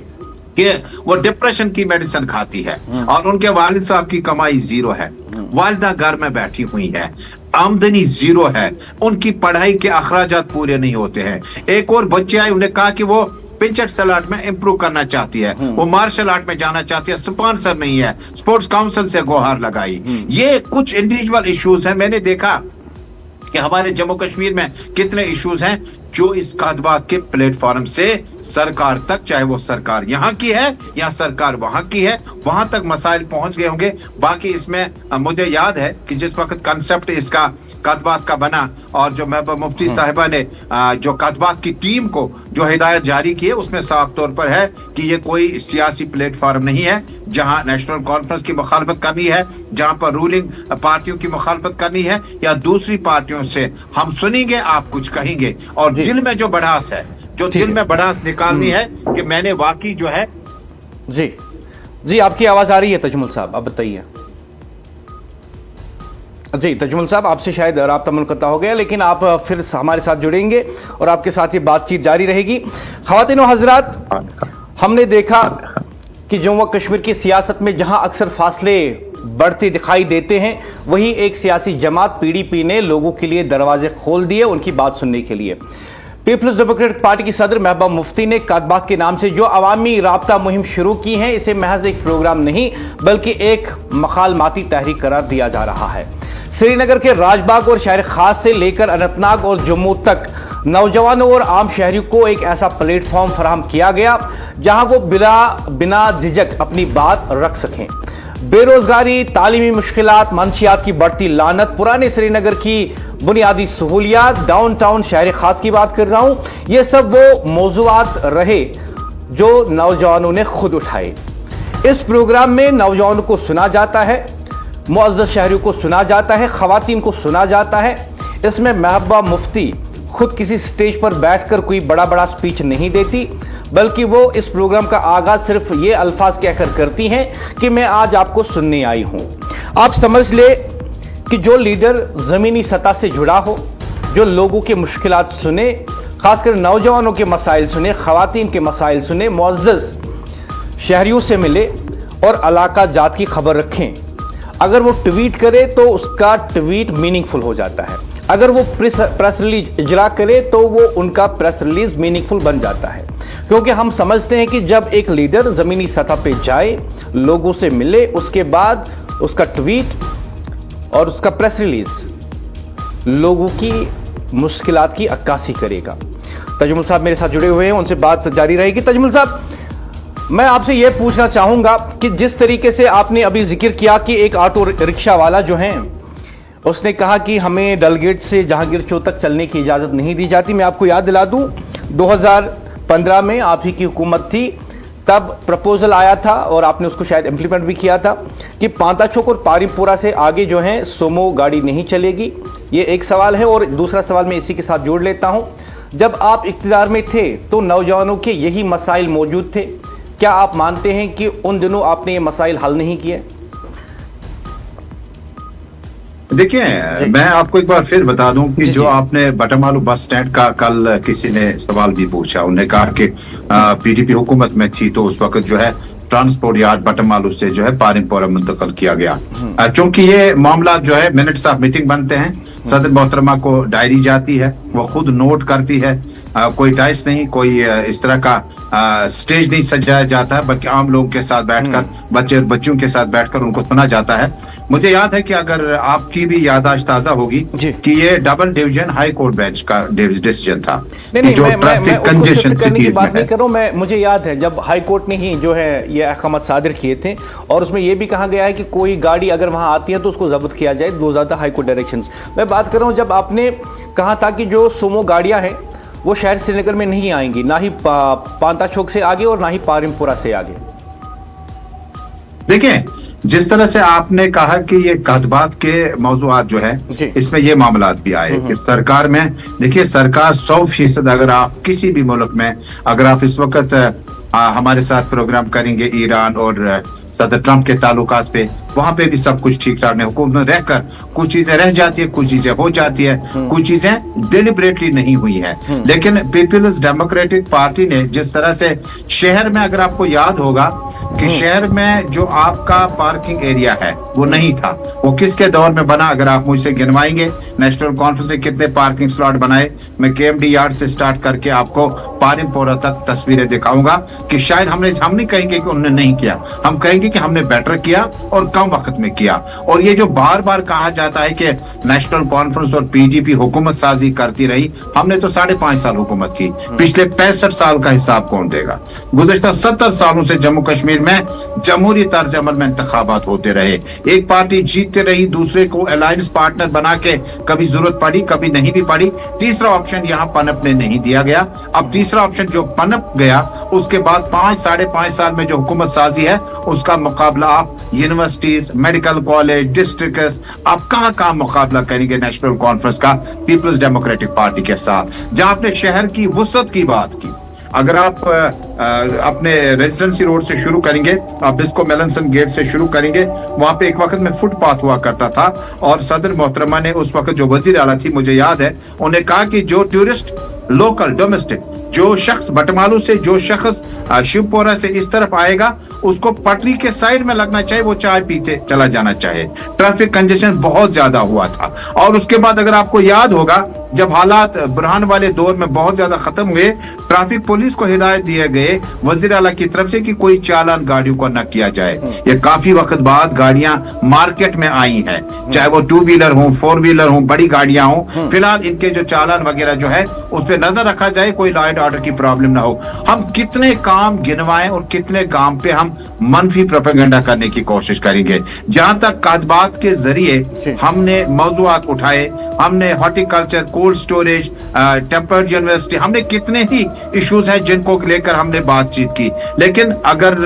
कि वो डिप्रेशन की मेडिसिन खाती है और उनके वालिद साहब की कमाई जीरो है, वालिदा घर में बैठी हुई है, आमदनी जीरो है, उनकी पढ़ाई के अखराजात पूरे नहीं होते हैं। एक और बच्चे आए, उन्हें कहा कि वो पिंचट सलाट में इंप्रूव करना चाहती है, वो मार्शल आर्ट में जाना चाहती है, स्पॉन्सर नहीं है, स्पोर्ट्स काउंसिल से गुहार लगाई। ये कुछ इंडिविजुअल इश्यूज हैं। मैंने देखा कि हमारे जम्मू कश्मीर में कितने इश्यूज हैं जो इस कदबात के प्लेटफॉर्म से सरकार तक, चाहे वो सरकार यहाँ की है या सरकार वहां की है, वहां तक मसाइल पहुंच गए होंगे। बाकी इसमें मुझे याद है कि जिस वक्त कंसेप्ट इसका कदबात का बना और जो महबूबा मुफ्ती साहिबा ने जो कदबात की टीम को जो हिदायत जारी की है, उसमें साफ तौर पर है कि ये कोई सियासी प्लेटफॉर्म नहीं है जहां नेशनल कॉन्फ्रेंस की मुखालफत करनी है, जहां पर रूलिंग पार्टियों की मुखालफत करनी है या दूसरी पार्टियों से हम सुनेंगे, आप कुछ कहेंगे। और दिल में जो बढ़ास है, जो दिल में बढ़ास निकालनी है कि मैंने वाकई जो है। जी जी, आपकी आवाज आ रही है तजमुल साहब, आप बताइए। जी तजमुल साहब, आपसे शायद राब्ता मुनक़ता हो गया, लेकिन आप फिर हमारे साथ जुड़ेंगे और आपके साथ ये बातचीत जारी रहेगी। ख़वातीन व हज़रात, हमने देखा कि जम्मू व कश्मीर की सियासत में जहां अक्सर फासले बढ़ते दिखाई देते हैं, वहीं एक सियासी जमात पीडीपी ने लोगों के लिए दरवाजे खोल दिए उनकी बात सुनने के लिए। पीपल्स डेमोक्रेटिक पार्टी की सदर महबूबा मुफ्ती ने कदबात के नाम से जो अवामी राब्ता मुहिम शुरू की है, इसे महज एक प्रोग्राम नहीं बल्कि एक मकालमाती तहरीक करार दिया जा रहा है। श्रीनगर के राजबाग और शहर खास से लेकर अनंतनाग और जम्मू तक नौजवानों और आम शहरियों को एक ऐसा प्लेटफॉर्म फराहम किया गया जहां वो बिना झिझक अपनी बात रख सकें। बेरोजगारी, तालीमी मुश्किलात, मंशियात की बढ़ती लानत, पुराने श्रीनगर की बुनियादी सहूलियात, डाउनटाउन शहर खास की बात कर रहा हूं, ये सब वो मौजूआत रहे जो नौजवानों ने खुद उठाए। इस प्रोग्राम में नौजवानों को सुना जाता है, मुअज़्ज़ज़ शहरियों को सुना जाता है, खवातीन को सुना जाता है। इसमें महबूबा मुफ्ती खुद किसी स्टेज पर बैठकर कोई बड़ा स्पीच नहीं देती, बल्कि वो इस प्रोग्राम का आगाज सिर्फ ये अल्फाज कहकर करती हैं कि मैं आज आपको सुनने आई हूं। आप समझ ले कि जो लीडर जमीनी सतह से जुड़ा हो, जो लोगों के मुश्किलात सुने, खासकर नौजवानों के मसाइल सुने, खवातीन के मसाइल सुने, मुअज़्ज़ज़ शहरियों से मिले और इलाका जात की खबर रखें। अगर वो ट्वीट करे तो उसका ट्वीट मीनिंगफुल हो जाता है, अगर वो प्रेस रिलीज इजरा करे तो वो उनका प्रेस रिलीज मीनिंगफुल बन जाता है। क्योंकि हम समझते हैं कि जब एक लीडर जमीनी सतह पे जाए, लोगों से मिले, उसके बाद उसका ट्वीट और उसका प्रेस रिलीज लोगों की मुश्किलात की अक्कासी करेगा। तजमुल साहब मेरे साथ जुड़े हुए हैं, उनसे बात जारी रहेगी। तजमुल साहब, मैं आपसे यह पूछना चाहूंगा कि जिस तरीके से आपने अभी जिक्र किया कि एक ऑटो रिक्शा वाला जो है उसने कहा कि हमें डलगेट से जहांगीर चौक तक चलने की इजाज़त नहीं दी जाती। मैं आपको याद दिला दूं, 2015 में आप ही की हुकूमत थी, तब प्रपोजल आया था और आपने उसको शायद इम्प्लीमेंट भी किया था कि पांता चौक और पारीपुरा से आगे जो है सोमो गाड़ी नहीं चलेगी। ये एक सवाल है। और दूसरा सवाल मैं इसी के साथ जोड़ लेता हूँ, जब आप इक़्तिदार में थे तो नौजवानों के यही मसाइल मौजूद थे, क्या आप मानते हैं कि उन दिनों आपने ये मसाइल हल नहीं किए? देखिए, मैं आपको एक बार फिर बता दूं कि जो आपने बटमालू बस स्टैंड का कल किसी ने सवाल भी पूछा, उन्होंने कहा कि पीडीपी हुकूमत में थी तो उस वक्त जो है ट्रांसपोर्ट यार्ड बटमालू से जो है पारिमपोरा मुंतकिल किया गया। क्योंकि ये मामला जो है मिनट्स ऑफ मीटिंग बनते हैं, सदर मोहतरमा को डायरी जाती है, वो खुद नोट करती है, कोई डाइस नहीं, कोई इस तरह का स्टेज नहीं सजाया जाता है, बल्कि आम लोगों के साथ बैठकर, बच्चे और बच्चियों के साथ बैठकर उनको सुना जाता है। मुझे याद है कि अगर आपकी भी याददाश्त ताजा होगी कि ये double division high court bench का डिसीजन था कि जो ट्रैफिक कंजेशन करने की बात नहीं कर रहा हूं मैं, मुझे याद है जब हाई कोर्ट ने ही जो है ये अहकाम सादिर किए थे, और उसमें ये भी कहा गया है कि कोई गाड़ी अगर वहां आती है तो उसको जब्त किया जाए, दो ज्यादा हाई कोर्ट डायरेक्शंस। मैं बात कर रहा हूं जब आपने कहा था कि जो सुमो गाड़ियां हैं वो शहर श्रीनगर में नहीं आएंगी, ना ही पांता चौक से आगे और ना ही पारिमपुरा से आगे। देखिए, जिस तरह से आपने कहा कि ये कदबात के मौजूआत जो है इसमें ये मामलात भी आए कि सरकार में, देखिए सरकार 100% अगर आप किसी भी मुल्क में, अगर आप इस वक्त हमारे साथ प्रोग्राम करेंगे ईरान और सदर ट्रंप के ताल्लुकात पे, वहां पे भी सब कुछ ठीक ठाक नहीं, हुकूमत में रहकर कुछ चीजें रह जाती है, कुछ चीजें हो जाती है, कुछ चीजें डिलिबरेटली नहीं हुई है। लेकिन पीपल्स डेमोक्रेटिक पार्टी ने जिस तरह से शहर में, अगर आपको याद होगा कि शहर में जो आपका पार्किंग एरिया है वो नहीं था, वो किसके दौर में बना, अगर आप मुझसे गिनवाएंगे नेशनल कॉन्फ्रेंस से कितने पार्किंग स्लॉट बनाए, मैं केएमडी यार्ड से स्टार्ट करके आपको पारिमपोरा तक तस्वीरें दिखाऊंगा कि शायद हम नहीं कहेंगे कि उन्होंने नहीं किया, हम कहेंगे कि हमने बेटर किया और कम वक्त में किया। और ये जो बार बार कहा जाता है कि नेशनल कॉन्फ्रेंस और पीडीपी हुकूमत साजी करती रही, हमने तो 5.5 साल हुकूमत की, पिछले 65 साल का हिसाब कौन देगा? गुज़श्ता 70 सालों से जम्मू कश्मीर में जमहूरी तर्ज अमल में इंतखाबात होते रहे, एक पार्टी जीतते रही, दूसरे को अलायंस पार्टनर बना के कभी जरूरत पड़ी, कभी नहीं भी पड़ी, तीसरा ऑप्शन यहाँ पनपने नहीं दिया गया। अब तीसरा ऑप्शन जो पनप गया, उसके बाद 5-5.5 साल में जो हुकूमत साजी है उसका मुकाबला आप यूनिवर्सिटीज, मेडिकल कॉलेज, डिस्ट्रिक्ट्स, आप कहाँ मुकाबला करेंगे नेशनल कॉन्फ्रेंस का पीपल्स डेमोक्रेटिक पार्टी के साथ? जहां आपने शहर की वुसअत की बात की, अगर आप अपने रेजिडेंसी रोड से शुरू करेंगे, आप डिस्को मेलनसन गेट से शुरू करेंगे, वहां पे एक वक्त में फुटपाथ हुआ करता था, और सदर मोहतरमा ने उस वक्त जो वजीर आला थी, मुझे याद है, उन्हें कहा कि जो टूरिस्ट लोकल डोमेस्टिक, जो शख्स बटमालू से, जो शख्स शिवपोरा से इस तरफ आएगा, उसको पटरी के साइड में लगना चाहिए, वो चाय पीते चला जाना चाहिए। ट्रैफिक कंजेशन बहुत ज्यादा हुआ था। और उसके बाद अगर आपको याद होगा, जब हालात बुरहान वाले दौर में बहुत ज्यादा खत्म हुए, ट्रैफिक पुलिस को हिदायत दिए गए वजीर आला की तरफ से कि कोई चालान गाड़ियों को न किया जाए। ये काफी वक्त बाद गाड़ियां मार्केट में आई हैं, चाहे वो 2 व्हीलर हो, 4 व्हीलर हो, बड़ी गाड़ियां हो, फिलहाल इनके जो चालान वगैरह जो है उस पर नजर रखा जाए, कोई लॉ एंड ऑर्डर की प्रॉब्लम ना हो। हम कितने काम गिनवाएं और कितने काम पे हम मनफी प्रोपेगेंडा करने की कोशिश करेंगे। जहां तक कादबात के जरिए हमने मौजूआत उठाए, हमने horticulture, cold storage, tempered university, हमने कितने ही इश्यूज हैं जिनको लेकर हमने बातचीत की। लेकिन अगर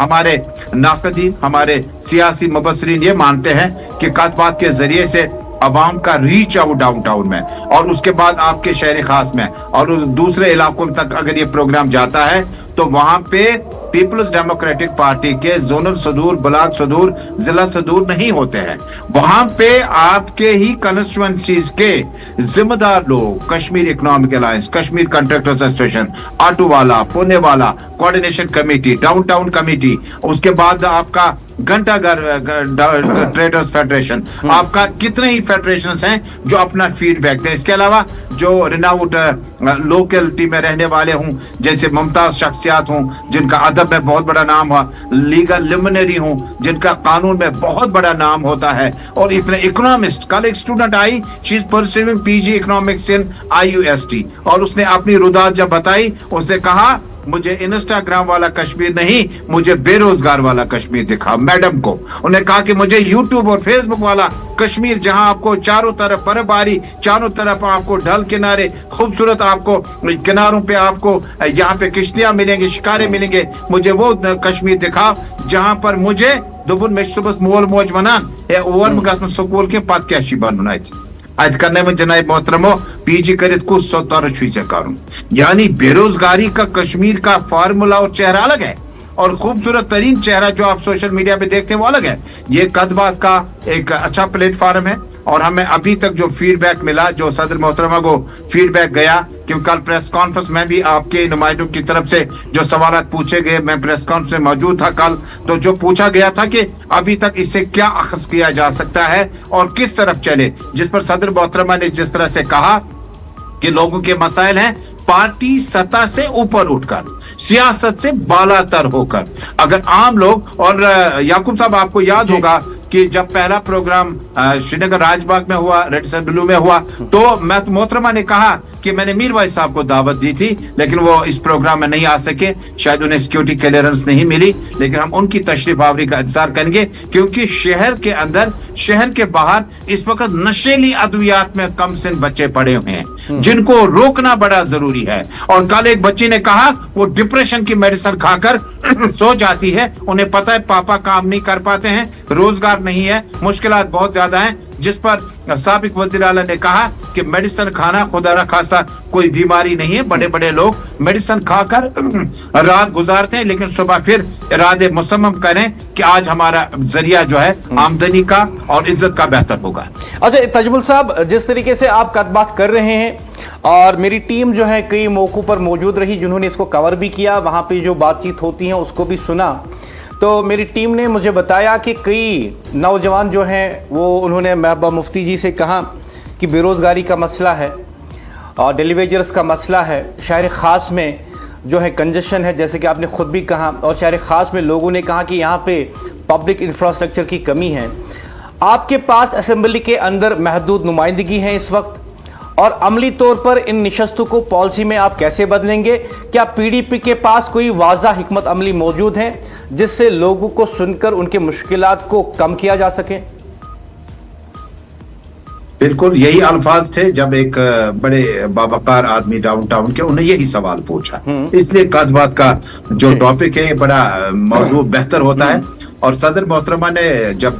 हमारे नाक़दीन, हमारे सियासी मुबस्सिरीन ये मानते हैं कि कादबात के जरिए से अवाम का रीच आउट डाउन टाउन में और उसके बाद आपके शहर खास में और उस दूसरे इलाकों तक अगर ये प्रोग्राम जाता है, तो वहां पे पीपल्स डेमोक्रेटिक पार्टी के जोनल सदूर, ब्लॉक सदूर, जिला सदूर नहीं होते हैं। वहां पे आपके ही कंस्टिट्यूएंसीज के जिम्मेदार लोग, Kashmir economic alliance, Kashmir contractors association, auto वाला, पुणे वाला, कोऑर्डिनेशन कमेटी, डाउनटाउन कमेटी, उसके बाद आपका घंटाघर ट्रेडर्स फेडरेशन, आपका कितने ही फेडरेशंस हैं जो अपना फीडबैक दें। इसके अलावा जो रिनाउड लोकलिटी में रहने वाले हों, जैसे मुमताज शख्सियात हों जिनका अदब में बहुत बड़ा नाम हुआ, लीगल लिमिनरी हों जिनका कानून में बहुत बड़ा नाम होता है, और इतने इकोनॉमिस्ट। कल एक student I, she is pursuing PG economics in IUST, और उसने अपनी रुदात जब बताई, उसने कहा मुझे इंस्टाग्राम वाला कश्मीर नहीं, मुझे बेरोजगार वाला कश्मीर दिखा। मैडम को उन्हें कहा कि मुझे यूट्यूब और फेसबुक वाला कश्मीर, जहां आपको चारों तरफ बर्फबारी, चारों तरफ आपको ढल किनारे, खूबसूरत आपको किनारों पे आपको यहाँ पे किश्तियां मिलेंगी, शिकारे मिलेंगे, मुझे वो कश्मीर दिखा जहां पर मुझे दुबन में सुबह मोल मौज बनान या ओवर में गसन स्कूल के पद क्या बनना अत करने में जनाब मोहतरमो पीजी करित कुछ सौतर छुई करूं। यानी बेरोजगारी का कश्मीर का फार्मूला और चेहरा अलग है, और खूबसूरत तरीन चेहरा जो आप सोशल मीडिया पे देखते हैं वो अलग है। ये कदबात का एक अच्छा प्लेटफॉर्म है, और हमें अभी तक जो फीडबैक मिला, जो सदर मोहतरमा को फीडबैक गया कि कल प्रेस कॉन्फ्रेंस में भी आपके नुमाइंदों की तरफ से जो सवाल पूछे गए, मैं प्रेस कॉन्फ्रेंस में मौजूद था कल, तो जो पूछा गया था कि अभी तक इससे क्या अखज़ किया जा सकता है और किस तरफ चले, जिस पर सदर मोहतरमा ने जिस तरह से कहा कि लोगों के मसाइल हैं पार्टी सतह से ऊपर उठकर, सियासत से बालातर होकर। अगर आम लोग, और याकूब साहब आपको याद होगा कि जब पहला प्रोग्राम श्रीनगर राजबाग में हुआ, रेड असेंबली में हुआ, तो मोहतरमा ने कहा कि मैंने मीर भाई साहब को दावत दी थी, लेकिन वो इस प्रोग्राम में नहीं आ सके, शायद उन्हें सिक्योरिटी क्लियरेंस नहीं मिली, लेकिन हम उनकी तशरीफ आवरी का इंतजार करेंगे, क्योंकि शहर के अंदर, शहर के बाहर इस वक्त नशीली अद्वियात में कम सिन बच्चे पड़े हुए हैं, जिनको रोकना बड़ा जरूरी है। और कल एक बच्ची ने कहा वो डिप्रेशन की मेडिसिन खाकर सो जाती है, उन्हें पता है पापा काम नहीं कर पाते हैं, रोजगार नहीं है, मुश्किलात बहुत ज्यादा हैं, जिस पर साबिक वज़ीर आला ने कहा कि मेडिसिन खाना खुदा न खास्ता कोई बीमारी नहीं है, बड़े बड़े लोग मेडिसिन खाकर रात गुजारते हैं, लेकिन सुबह फिर इरादे मुसम्मम करें कि आज हमारा जरिया जो है आमदनी का और इज्जत का बेहतर होगा। अच्छा तजमुल साहब, जिस तरीके से आप बात कर रहे हैं, और मेरी टीम जो है कई मौकों पर मौजूद रही जिन्होंने इसको कवर भी किया, वहां पे जो बातचीत होती है उसको भी सुना, तो मेरी टीम ने मुझे बताया कि कई नौजवान जो हैं वो उन्होंने महबूबा मुफ्ती जी से कहा कि बेरोज़गारी का मसला है और डेली वेजर्स का मसला है, शहर ख़ास में जो है कंजेशन है, जैसे कि आपने ख़ुद भी कहा, और शहर ख़ास में लोगों ने कहा कि यहाँ पे पब्लिक इंफ्रास्ट्रक्चर की कमी है। आपके पास असेंबली के अंदर महदूद नुमाइंदगी है इस वक्त, और अमली तौर पर इन निशस्तों को पॉलिसी में आप कैसे बदलेंगे? क्या पीडीपी के पास कोई वाज़ा हिकमत अमली मौजूद है जिससे लोगों को सुनकर उनके मुश्किलात को कम किया जा सके? बिल्कुल यही अल्फाज थे जब एक बड़े बावकार आदमी डाउनटाउन के, उन्हें यही सवाल पूछा, इसलिए काजबात का जो टॉपिक है बड़ा मौजूद बेहतर होता है। और सदर मोहतरमा ने जब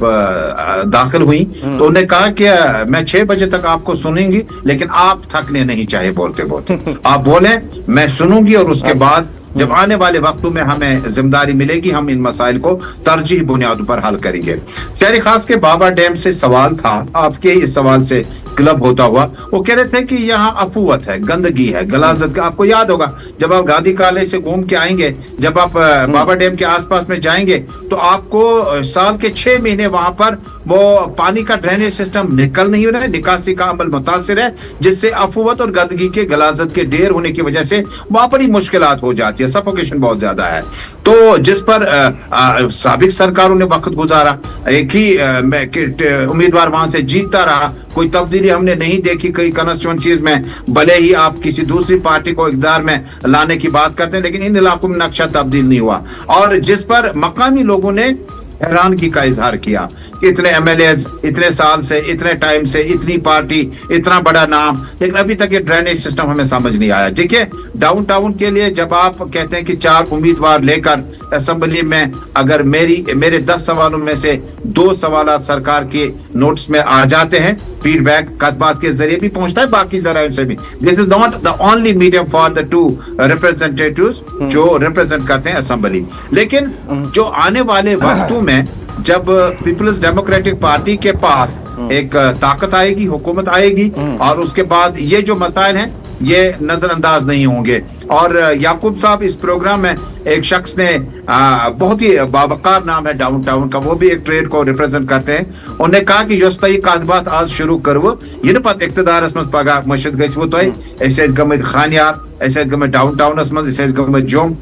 दाखिल हुई तो उन्हें कहा कि मैं 6 बजे तक आपको सुनूंगी, लेकिन आप थकने नहीं चाहिए बोलते बोलते, आप बोले मैं सुनूंगी, और उसके बाद जब आने वाले वक्तों में हमें जिम्मेदारी मिलेगी हम इन मसाइल को तरजीह बुनियादों पर हल करेंगे। शहर खास के बाबा डैम से सवाल था, आपके इस सवाल से क्लब होता हुआ, वो कह रहे थे कि यहाँ अफूवत है, गंदगी है, गलाजत का। आपको याद होगा जब आप गांधी कॉलेज से घूम के आएंगे, जब आप बाबा डैम के आसपास में जाएंगे, तो आपको साल के 6 महीने वहां पर वो पानी का ड्रेनेज सिस्टम निकल नहीं हो रहा है, निकासी का अमल मुतासिर है, जिससे अफूवत और गंदगी के, गलाजत के ढेर होने की वजह से वहां बड़ी मुश्किलात हो जाती है, सफोकेशन बहुत ज्यादा है। तो जिस पर साबिक सरकारों ने वक्त गुजारा, एक ही उम्मीदवार वहां से जीतता रहा, कोई तब्दीली हमने नहीं देखी कई कंस्टिट्यूएंसीज में, भले ही आप किसी दूसरी पार्टी को इक़्तिदार में लाने की बात करते हैं, लेकिन इन इलाकों में नक्शा तब्दील नहीं हुआ। और जिस पर मकामी लोगों ने हैरानगी का इजहार किया कि इतने एमएलएज, इतने साल से, इतने टाइम से, इतनी पार्टी, इतना बड़ा नाम, लेकिन अभी तक ये ड्रेनेज सिस्टम हमें समझ नहीं आया। ठीक है, डाउनटाउन के लिए जब आप कहते हैं कि 4 उम्मीदवार लेकर असेंबली में अगर मेरे 10 सवालों में से 2 सवाल सरकार के नोट्स में आ जाते हैं, फीडबैक कतबात के जरिए भी पहुंचता है, बाकी जराइम से भी। This is not the only medium for the 2 representatives जो रिप्रेजेंट करते हैं असेंबली। लेकिन जो आने वाले वक्तों में जब पीपल्स डेमोक्रेटिक पार्टी के पास एक ताकत आएगी, हुकूमत आएगी, और उसके बाद ये जो मसाइल हैं ये नजरअंदाज नहीं होंगे। और याकूब साहब इस प्रोग्राम में एक शख्स ने बहुत ही बावकार नाम है डाउनटाउन का, वो भी एक ट्रेड को रिप्रेजेंट करते हैं, उन्होंने कहा कि योस्ताई काजबात आज शुरू करवो ये पत इक्तदारस मज पगह मशद गो तुह गमित खानियार, गमित डाउनटाउनस मज गमित जुम,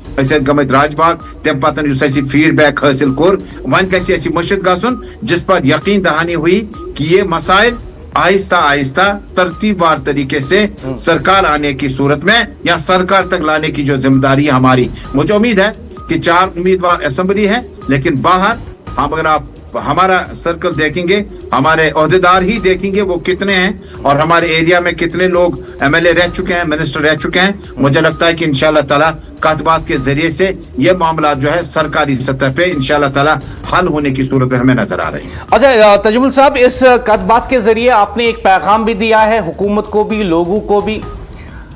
गमित राजबाग, तम पतन फीडबैक हासिल कोर वन गि मशद गसन, जिस पर यकीन दहानी हुई कि ये मसाइल आहिस्ता आहिस्ता तरतीबवार तरीके से सरकार आने की सूरत में या सरकार तक लाने की जो जिम्मेदारी है हमारी। मुझे उम्मीद है कि 4 उम्मीदवार असेंबली है, लेकिन बाहर हम अगर आप हमारा सर्कल देखेंगे, हमारे ओहदेदार ही देखेंगे वो कितने हैं और हमारे एरिया में कितने लोग एमएलए रह चुके हैं, मिनिस्टर रह चुके हैं, मुझे लगता है कि इंशाल्लाह ताला कतबात के जरिए से ये मामला जो है सरकारी सतह पे इंशाल्लाह ताला हल होने की सूरत में हमें नजर आ रही है। अच्छा तजमुल साहब, इस कतबात के जरिए आपने एक पैगाम भी दिया है हुकूमत को भी, लोगों को भी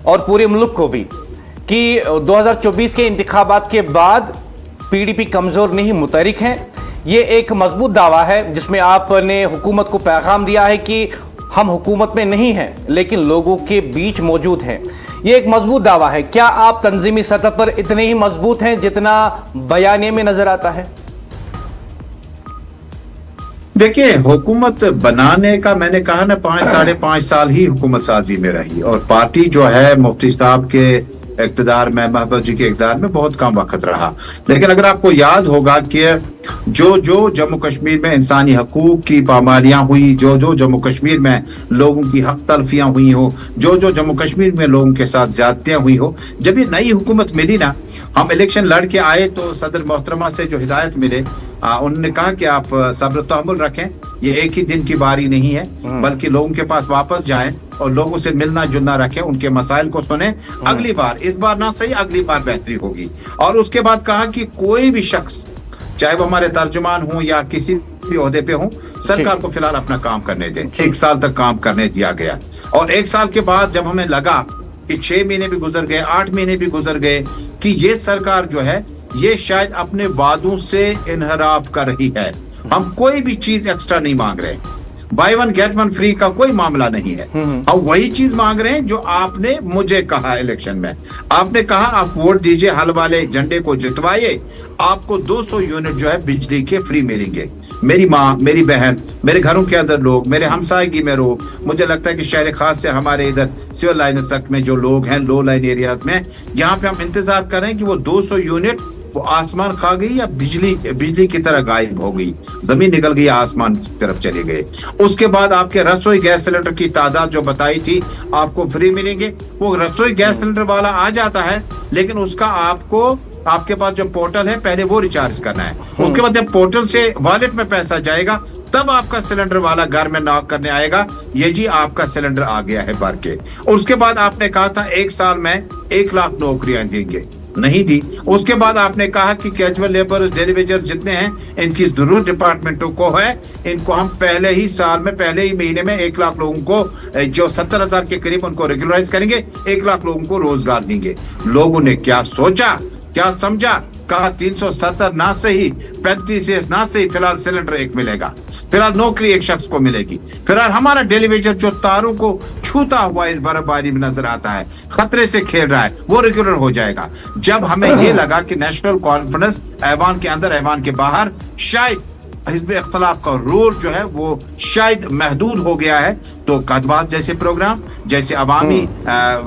और पूरे मुल्क को भी कि 2024 के इंतखाबात के बाद पीडीपी कमजोर नहीं मुतहरिक है। ये एक मजबूत दावा है जिसमें आपने हुकूमत को पैगाम दिया है कि हम हुकूमत में नहीं हैं लेकिन लोगों के बीच मौजूद हैं। یہ ایک مضبوط دعویٰ ہے. کیا آپ تنظیمی سطح پر اتنے ہی مضبوط ہیں جتنا بیانیے میں نظر آتا ہے؟ دیکھیے حکومت بنانے کا میں نے کہا نا 5.5 سال ہی حکومت سازی میں رہی اور پارٹی جو ہے مفتی صاحب کے اقتدار میں محبوب جی کے اقتدار میں بہت کم وقت رہا. لیکن اگر آپ کو یاد ہوگا کہ جو جموں کشمیر میں انسانی حقوق کی پامالیاں ہوئی, جو جموں کشمیر میں لوگوں کی حق تلفیاں ہوئی ہو, جو جموں کشمیر میں لوگوں کے ساتھ زیادتیاں ہوئی ہو, جب یہ نئی حکومت ملی نا, ہم الیکشن لڑ کے آئے تو صدر محترمہ سے جو ہدایت ملے انہوں نے کہا کہ آپ صبر و تحمل رکھیں, یہ ایک ہی دن کی باری نہیں ہے, بلکہ لوگوں کے پاس واپس جائیں اور لوگوں سے ملنا جلنا رکھیں, ان کے مسائل کو سنیں, اگلی بار, اس بار نہ صحیح اگلی بار بہتری ہوگی. اور اس کے بعد کہا کہ کوئی بھی شخص چاہے وہ ہمارے ترجمان ہوں یا کسی بھی عہدے پہ ہوں, سرکار کو فی الحال اپنا کام کرنے دیں. 1 سال تک کام کرنے دیا گیا اور 1 سال کے بعد جب ہمیں لگا کہ 6 مہینے بھی گزر گئے, 8 مہینے بھی گزر گئے کہ یہ سرکار جو ہے یہ شاید اپنے وعدوں سے انحراف کر رہی ہے, ہم کوئی بھی چیز ایکسٹرا نہیں مانگ رہے, buy one get one free کا کوئی معاملہ نہیں ہے, ہم وہی چیز مانگ رہے ہیں جو آپ نے مجھے کہا الیکشن میں. آپ نے کہا آپ ووٹ دیجئے, حل والے جھنڈے کو جتوائیے, آپ کو 200 یونٹ جو ہے بجلی کے فری ملیں گے. میری ماں, میری بہن, میرے گھروں کے اندر لوگ, میرے ہمسائیگی میں لوگ, مجھے لگتا ہے کہ شہر خاص سے ہمارے ادھر سیول لائنز تک میں جو لوگ ہیں لو لائن ایریاز میں, یہاں پہ ہم انتظار کر رہے ہیں کہ وہ 200 یونٹ وہ آسمان کھا گئی یا بجلی کی طرح غائب ہو گئی, زمین نکل گئی, آسمان کی طرف چلے گئے. اس کے بعد آپ کے رسوئی گیس سلنڈر کی تعداد جو بتائی تھی آپ کو فری ملیں گے, وہ رسوئی گیس سلنڈر والا آ جاتا ہے, لیکن اس کا آپ کے پاس جو پورٹل ہے پہلے وہ ریچارج کرنا ہے. اس کے بعد جب پورٹل سے والیٹ میں پیسہ جائے گا تب آپ کا سلنڈر والا گھر میں ناک کرنے آئے گا, یہ جی آپ کا سلنڈر آ گیا ہے بھر کے. اس کے بعد آپ نے کہا تھا 1 سال میں 1 لاکھ نوکریاں دیں گے, نہیں دی. اس کے بعد آپ نے کہا کہ کیجول لیبر ڈیلی ویجر جتنے ہیں ان کی ضرورت ڈپارٹمنٹوں کو ہے, ان کو ہم پہلے ہی سال میں پہلے ہی مہینے میں 1 لاکھ لوگوں کو جو 70,000 کے قریب ان کو ریگولرائز کریں گے, 1 لاکھ لوگوں کو روزگار دیں گے. لوگوں نے کیا سوچا, کیا سمجھا, کہا 370 نہ صحیح 35 نہ صحیح, فی الحال سلنڈر 1 ملے گا, فی الحال نوکری 1 شخص کو ملے گی, فی الحال ہمارا ڈیلی ویجر جو تاروں کو چھوتا ہوا اس برف باری میں نظر آتا ہے, خطرے سے کھیل رہا ہے, وہ ریگولر ہو جائے گا. جب ہمیں یہ لگا کہ نیشنل کانفرنس ایوان کے اندر ایوان کے باہر شاید حزب اختلاف کا رول جو ہے وہ شاید محدود ہو گیا ہے, تو کدبات جیسے پروگرام, جیسے عوامی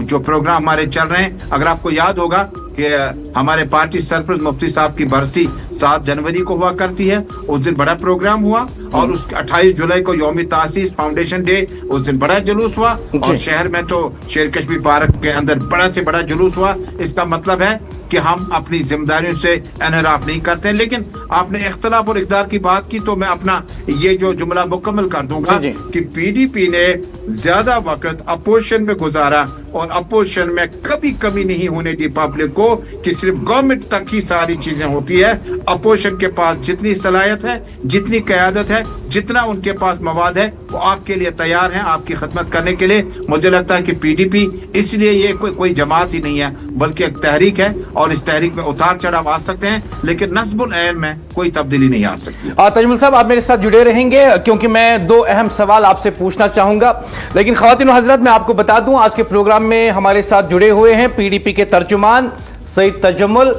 جو پروگرام ہمارے چل رہے ہیں, اگر آپ کو یاد ہوگا کہ ہمارے پارٹی سرپرست مفتی صاحب کی برسی 7 جنوری کو ہوا کرتی ہے, اس دن بڑا پروگرام ہوا, اور اس 28 جولائی کو یوم تاسیس فاؤنڈیشن ڈے, اس دن بڑا جلوس ہوا, اور شہر میں تو شیر کشمیر پارک کے اندر بڑا سے بڑا جلوس ہوا. اس کا مطلب ہے کہ ہم اپنی ذمہ داریوں سے انحراف نہیں کرتے. لیکن آپ نے اختلاف اور اقدار کی بات کی تو میں اپنا یہ جو جملہ مکمل کر دوں گا کہ پی ڈی پی نے زیادہ وقت اپوزیشن میں گزارا, اور اپوزیشن میں کبھی کمی نہیں ہونے دی پبلک کو کہ صرف گورنمنٹ تک ہی ساری چیزیں ہوتی ہے. اپوزیشن کے پاس جتنی صلاحیت ہے, جتنی قیادت ہے, جتنا ان کے پاس مواد ہے, وہ آپ کے لیے تیار ہیں آپ کی خدمت کرنے کے لیے. مجھے لگتا ہے کہ پی ڈی پی اس لیے یہ کوئی جماعت ہی نہیں ہے بلکہ ایک تحریک ہے, اور اس تحریک میں اتار چڑھاؤ آ سکتے ہیں لیکن نصب العین میں کوئی تبدیلی نہیں آ سکتی. تجمل صاحب آپ میرے ساتھ جڑے رہیں گے کیونکہ میں 2 اہم سوال آپ سے پوچھنا چاہوں گا. لیکن خواتین و حضرات میں آپ کو بتا دوں آج کے پروگرام میں ہمارے ساتھ جڑے ہوئے ہیں پی ڈی پی کے ترجمان سید تجمل,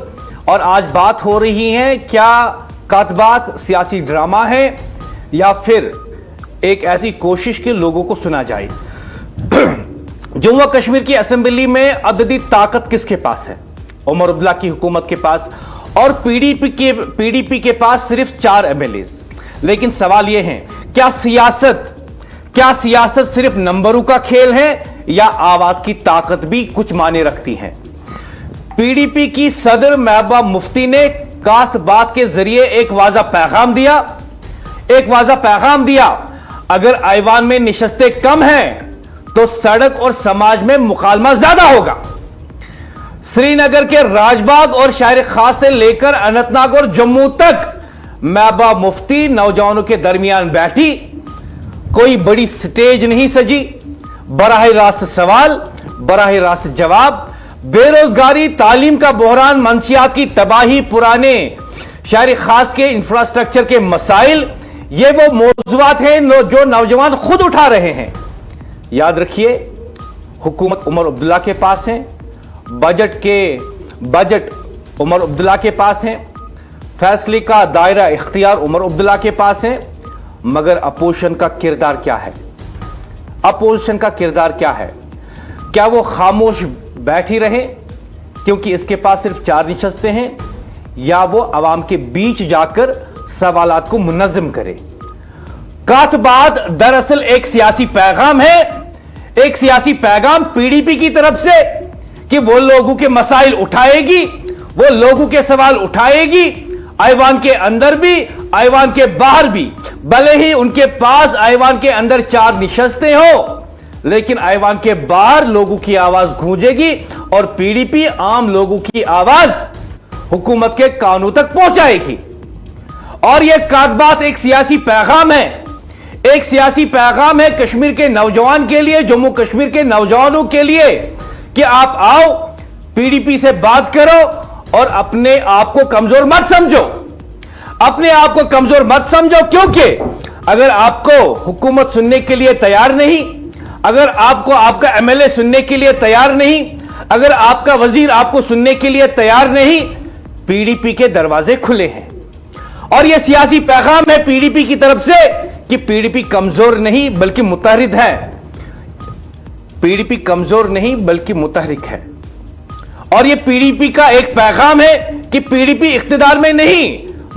اور آج بات ہو رہی ہے کیا کاتبات سیاسی ڈرامہ ہے یا پھر ایک ایسی کوشش کہ لوگوں کو سنا جائے. جموں و کشمیر کی اسمبلی میں عددی طاقت کس کے پاس ہے؟ عمر عبداللہ کی حکومت کے پاس, اور پی ڈی پی کے پاس صرف 4 ایم ایل ایز. لیکن سوال یہ ہے کیا سیاست صرف نمبروں کا کھیل ہے یا آواز کی طاقت بھی کچھ معنی رکھتی ہے؟ پی ڈی پی کی صدر محبوبہ مفتی نے کات بات کے ذریعے ایک واضح پیغام دیا اگر ایوان میں نشستیں کم ہیں تو سڑک اور سماج میں مکالمہ زیادہ ہوگا. سری نگر کے راج باغ اور شہر خاص سے لے کر اننت ناگ اور جموں تک محبوبہ مفتی نوجوانوں کے درمیان بیٹھی, کوئی بڑی سٹیج نہیں سجی, براہ راست سوال, براہ راست جواب, بے روزگاری, تعلیم کا بحران, منشیات کی تباہی, پرانے شہر خاص کے انفراسٹرکچر کے مسائل, یہ وہ موضوعات ہیں جو نوجوان خود اٹھا رہے ہیں. یاد رکھیے हुकूमत उमर अब्दुल्ला के पास है, बजट उमर अब्दुल्ला के पास है, फैसले का दायरा इख्तियार उमर अब्दुल्ला के पास है, मगर अपोजिशन का किरदार क्या है? अपोजिशन का किरदार क्या है? क्या वो खामोश बैठी रहे क्योंकि इसके पास सिर्फ 4 नशस्तें हैं, या वो अवाम के बीच जाकर सवालात को मुनज़्ज़म करे? कातबात दरअसल एक सियासी पैगाम है, एक सियासी पैगाम पीडीपी की तरफ से कि वो लोगों के मसाइल उठाएगी, वो लोगों के सवाल उठाएगी, ऐवान के अंदर भी ऐवान के बाहर भी। भले ही उनके पास ऐवान के अंदर 4 नशस्तें हो, लेकिन ऐवान के बाहर लोगों की आवाज गूंजेगी और पीडीपी आम लोगों की आवाज हुकूमत के कानून तक पहुंचाएगी। और यह कातबात एक सियासी पैगाम है, एक सियासी पैगाम है कश्मीर के नौजवान के लिए, जम्मू कश्मीर के नौजवानों के लिए कि आप आओ, पीडीपी से बात करो और अपने आप को कमजोर मत समझो, अपने आप को कमजोर मत समझो। क्योंकि अगर आपको हुकूमत सुनने के लिए तैयार नहीं, अगर आपको आपका एमएलए सुनने के लिए तैयार नहीं, अगर आपका वजीर आपको सुनने के लिए तैयार नहीं, पीडीपी के दरवाजे खुले हैं। और यह सियासी पैगाम है पीडीपी की तरफ से कि पीडीपी कमजोर नहीं बल्कि मुतहरिक है, पीडीपी कमजोर नहीं बल्कि मुतहरिक है। और यह पीडीपी का एक पैगाम है कि पीडीपी इख्तिदार में नहीं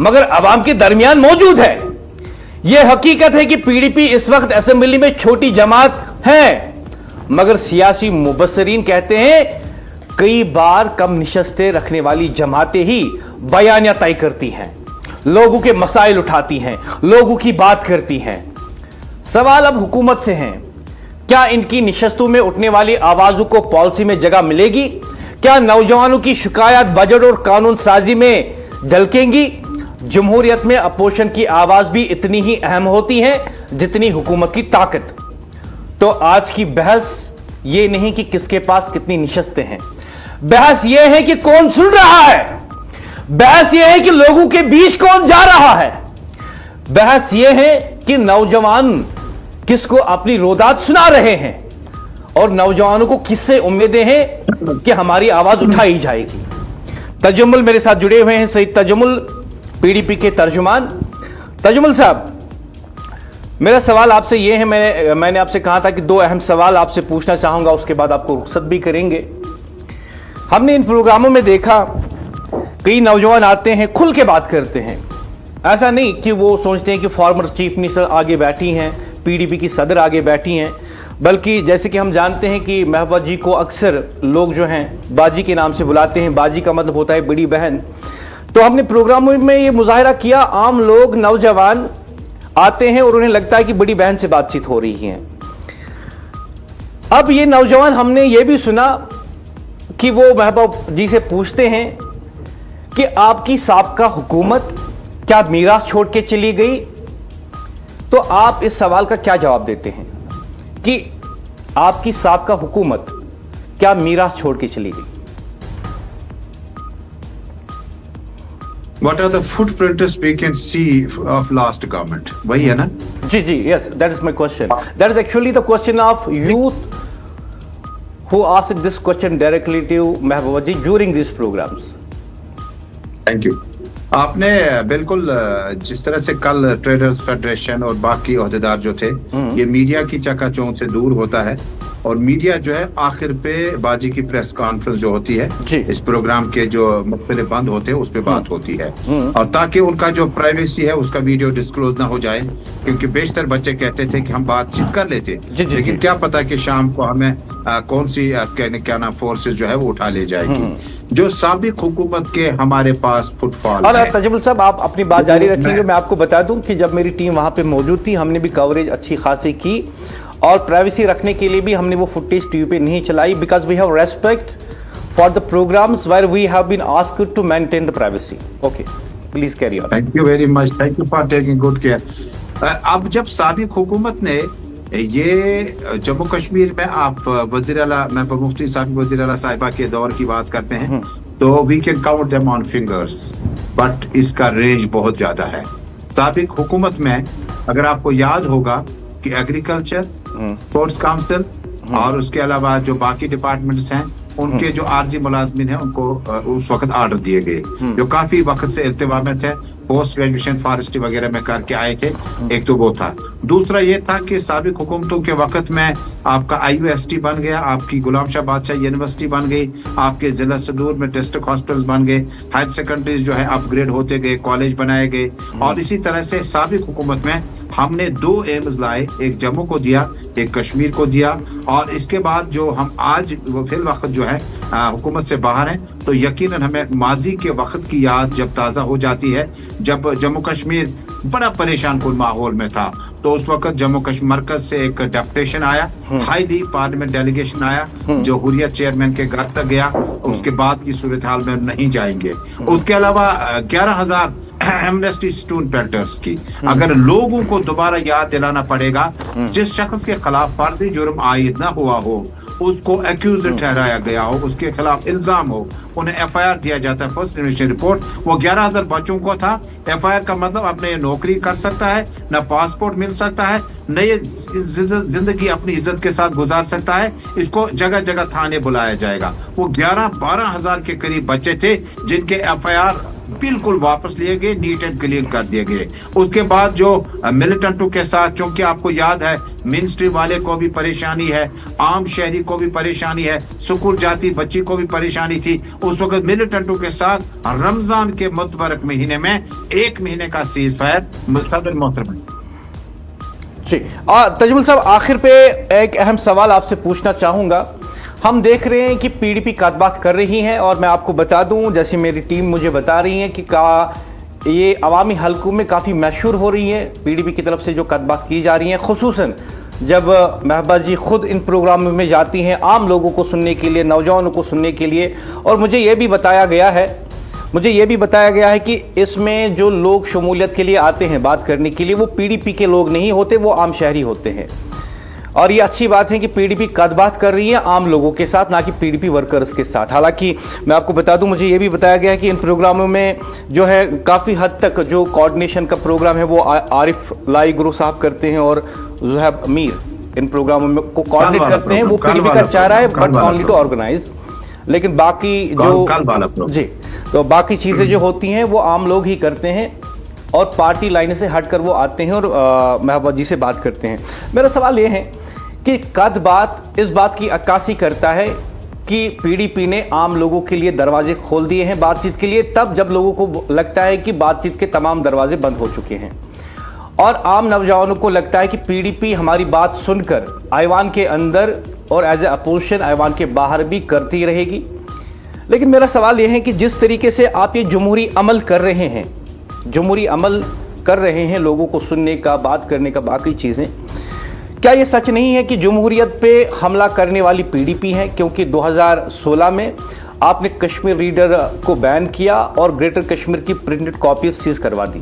मगर अवाम के दरमियान मौजूद है। यह हकीकत है कि पीडीपी इस वक्त असेंबली में छोटी जमात है, मगर सियासी मुबस्सरीन कहते हैं कई बार कम निशस्तें रखने वाली जमातें ही बयानियां तय करती हैं, लोगों के मसाइल उठाती हैं, लोगों की बात करती हैं। सवाल अब हुकूमत से है, क्या इनकी निशस्तों में उठने वाली आवाजों को पॉलिसी में जगह मिलेगी? क्या नौजवानों की शिकायत बजट और कानून साजी में झलकेंगी? जमहूरियत में अपोजिशन की आवाज भी इतनी ही अहम होती है जितनी हुकूमत की ताकत। तो आज की बहस यह नहीं कि किसके पास कितनी निशस्तें हैं, बहस यह है कि कौन सुन रहा है, बहस यह है कि लोगों के बीच कौन जा रहा है, बहस यह है कि नौजवान किसको अपनी रोदात सुना रहे हैं और नौजवानों को किससे उम्मीदें हैं कि हमारी आवाज उठाई जाएगी। तजम्मुल मेरे साथ जुड़े हुए हैं, सईद तजम्मुल पीडीपी के तर्जुमान। तजम्मुल साहब, मेरा सवाल आपसे यह है, मैंने आपसे कहा था कि 2 अहम सवाल आपसे पूछना चाहूंगा, उसके बाद आपको रुखसत भी करेंगे। हमने इन प्रोग्रामों में देखा कई नौजवान आते हैं, खुल के बात करते हैं, ऐसा नहीं कि वो सोचते हैं कि फॉर्मर चीफ मिनिस्टर आगे बैठी हैं, पीडीपी की सदर आगे बैठी हैं, बल्कि जैसे कि हम जानते हैं कि महबूबा जी को अक्सर लोग जो हैं बाजी के नाम से बुलाते हैं, बाजी का मतलब होता है बड़ी बहन। तो हमने प्रोग्रामों में ये मुजाहरा किया, आम लोग नौजवान आते हैं और उन्हें लगता है कि बड़ी बहन से बातचीत हो रही है। अब ये नौजवान, हमने ये भी सुना कि वो महबूबा जी से पूछते हैं कि आपकी साबका हुकूमत क्या मीरास छोड़ के चली गई? तो आप इस सवाल का क्या जवाब देते हैं कि आपकी साबका हुकूमत क्या मीरास छोड़ के चली गई? What are the footprints we can see of last government? वही है ना? जी, yes, that is my question. That is actually the question of youth who asked this question directly to Mehbooba ji during these programs. Thank you. आपने बिल्कुल जिस तरह से कल traders federation और बाकी ओहदेदार जो थे, ये मीडिया की चकाचौंध से दूर होता है और मीडिया जो है आखिर पे बाजी की प्रेस कॉन्फ्रेंस जो होती है, इस प्रोग्राम के जो मुख्तलिफ बंद होते हैं उस पे बात होती है, और ताकि उनका जो प्राइवेसी है उसका वीडियो डिस्क्लोज ना हो जाए, क्योंकि बेशतर बच्चे कहते थे कि हम बातचीत कर लेते, लेकिन क्या पता कि शाम को हमें कौन सी क्या नाम फोर्सेस जो है वो उठा ले जाएगी। जो साबिक हुकूमत के हमारे पास फुटफॉल है। तजम्मुल साहब, आप अपनी बात जारी रखेंगे। मैं आपको बता दूं कि जब मेरी टीम वहां पे मौजूद थी, हमने भी कवरेज अच्छी खासी की और प्राइवेसी रखने के लिए भी हमने वो फुटेज टीवी पे नहीं चलाई, because we have respect for the programs where we have been asked to maintain the privacy. Okay, please carry on. Thank you very much, thank you for taking good care. अब जब साबिक हुकूमत ने ये जम्मू कश्मीर में आप वजीर आला महबूबा मुफ्ती साहब वजीर आला साहिबा के दौर की बात करते हैं तो we can count them on fingers, but इसका रेंज बहुत ज्यादा है। साबिक हुकूमत में अगर आपको याद होगा कि एग्रीकल्चर, स्पोर्ट्स काउंसिल, اور اس کے علاوہ جو باقی ڈپارٹمنٹس ہیں ان کے جو عارضی ملازمین ہیں ان کو اس وقت آرڈر دیے گئے جو کافی وقت سے التوا میں تھے, پوسٹ گریجویشن فارسٹری وغیرہ میں کر کے آئے تھے. ایک تو وہ تھا. دوسرا یہ تھا کہ سابق حکومتوں کے وقت میں آپ کا IUST بن گیا, آپ کی غلام شاہ بادشاہ یونیورسٹی بن گئی, آپ کے ضلع صدور میں ڈسٹرکٹ ہاسپٹلز بن گئے, ہائر سیکنڈریز جو ہے اپ گریڈ ہوتے گئے, کالج بنائے گئے. اور اسی طرح سے سابق حکومت میں ہم نے 2 ایمز لائے, ایک جموں کو دیا, ایک کشمیر کو دیا. اور اس کے بعد جو ہم آج فی الوقت جو ہے حکومت سے باہر ہیں, تو یقیناً ہمیں ماضی کے وقت کی یاد جب تازہ ہو جاتی ہے, جب جموں کشمیر بڑا پریشان کن ماحول میں تھا, تو اس وقت جموں کشمیر مرکز سے ایک ڈیپوٹیشن آیا, ہائیلی پارلیمنٹ ڈیلیگیشن آیا جو حریت چیئرمین کے گھر تک گیا. اس کے بعد کی صورتحال میں نہیں جائیں گے. اس کے علاوہ 11,000 ایمنسٹی اسٹون پیلٹرز کی اگر لوگوں کو دوبارہ یاد دلانا پڑے گا, جس شخص کے خلاف فردی جرم عائد نہ ہوا ہو, اس کو ایکیوزڈ ٹھہرایا گیا ہو, اس کے خلاف الزام ہو, انہیں FIR دیا جاتا ہے, فرسٹ انویسٹیگیشن رپورٹ. وہ 11,000 بچوں کو تھا. FIR کا مطلب اپنے نوکری کر سکتا ہے, نہ پاسپورٹ مل سکتا ہے, نہ یہ زندگی اپنی عزت کے ساتھ گزار سکتا ہے. اس کو جگہ جگہ تھانے بلایا جائے گا. وہ 11-12 ہزار کے قریب بچے تھے جن کے FIR بالکل واپس لیے گئے, نیٹ اینڈ کلین کر دیے گئے. اس کے بعد جو ملیٹنٹوں کے ساتھ, چونکہ آپ کو یاد ہے منسٹری والے کو بھی پریشانی ہے, عام شہری کو بھی پریشانی ہے, سکول جاتی بچی کو بھی پریشانی تھی, اس وقت ملیٹنٹوں کے ساتھ رمضان کے متبرک مہینے میں 1 مہینے کا سیز فائر صدر محترم. جی تجمل صاحب, آخر پہ ایک اہم سوال آپ سے پوچھنا چاہوں گا. ہم دیکھ رہے ہیں کہ PDP بات کر رہی ہیں, اور میں آپ کو بتا دوں, جیسے میری ٹیم مجھے بتا رہی ہے کہ یہ عوامی حلقوں میں کافی مشہور ہو رہی ہے. PDP کی طرف سے جو بات کی جا رہی ہیں, خصوصاً جب محبوبہ جی خود ان پروگراموں میں جاتی ہیں عام لوگوں کو سننے کے لیے, نوجوانوں کو سننے کے لیے. اور مجھے یہ بھی بتایا گیا ہے کہ اس میں جو لوگ شمولیت کے لیے آتے ہیں بات کرنے کے لیے, وہ PDP کے لوگ نہیں ہوتے, وہ عام شہری ہوتے ہیں. اور یہ اچھی بات ہے کہ PDP بات کر رہی ہے عام لوگوں کے ساتھ, نہ کہ PDP ورکرز کے ساتھ. حالانکہ میں آپ کو بتا دوں, مجھے یہ بھی بتایا گیا ہے کہ ان پروگراموں میں جو ہے کافی حد تک جو کوارڈینیشن کا پروگرام ہے وہ عارف لائی گروہ صاحب کرتے ہیں, اور زہیب امیر ان پروگراموں میں کو کوارڈینیٹ کرتے ہیں. وہ PDP کا چاہ رہا ہے بٹ اونلی ٹو آرگنائز, لیکن باقی جو جی تو باقی چیزیں جو ہوتی ہیں وہ عام لوگ ہی کرتے ہیں, اور پارٹی لائن سے ہٹ کر وہ آتے ہیں اور محبوبہ جی سے بات کرتے ہیں. میرا سوال یہ ہے کہ بات اس بات کی عکاسی کرتا ہے کہ PDP نے عام لوگوں کے لیے دروازے کھول دیے ہیں بات چیت کے لیے, تب جب لوگوں کو لگتا ہے کہ بات چیت کے تمام دروازے بند ہو چکے ہیں, اور عام نوجوانوں کو لگتا ہے کہ PDP ہماری بات سن کر ایوان کے اندر اور ایز اے اپوزیشن ایوان کے باہر بھی کرتی رہے گی. لیکن میرا سوال یہ ہے کہ جس طریقے سے آپ یہ جمہوری عمل کر رہے ہیں لوگوں کو سننے کا, بات کرنے کا, باقی چیزیں, کیا یہ سچ نہیں ہے کہ جمہوریت پہ حملہ کرنے والی PDP ہے؟ کیونکہ 2016 میں آپ نے کشمیر ریڈر کو بین کیا اور گریٹر کشمیر کی پرنٹڈ کاپیز سیز کروا دی.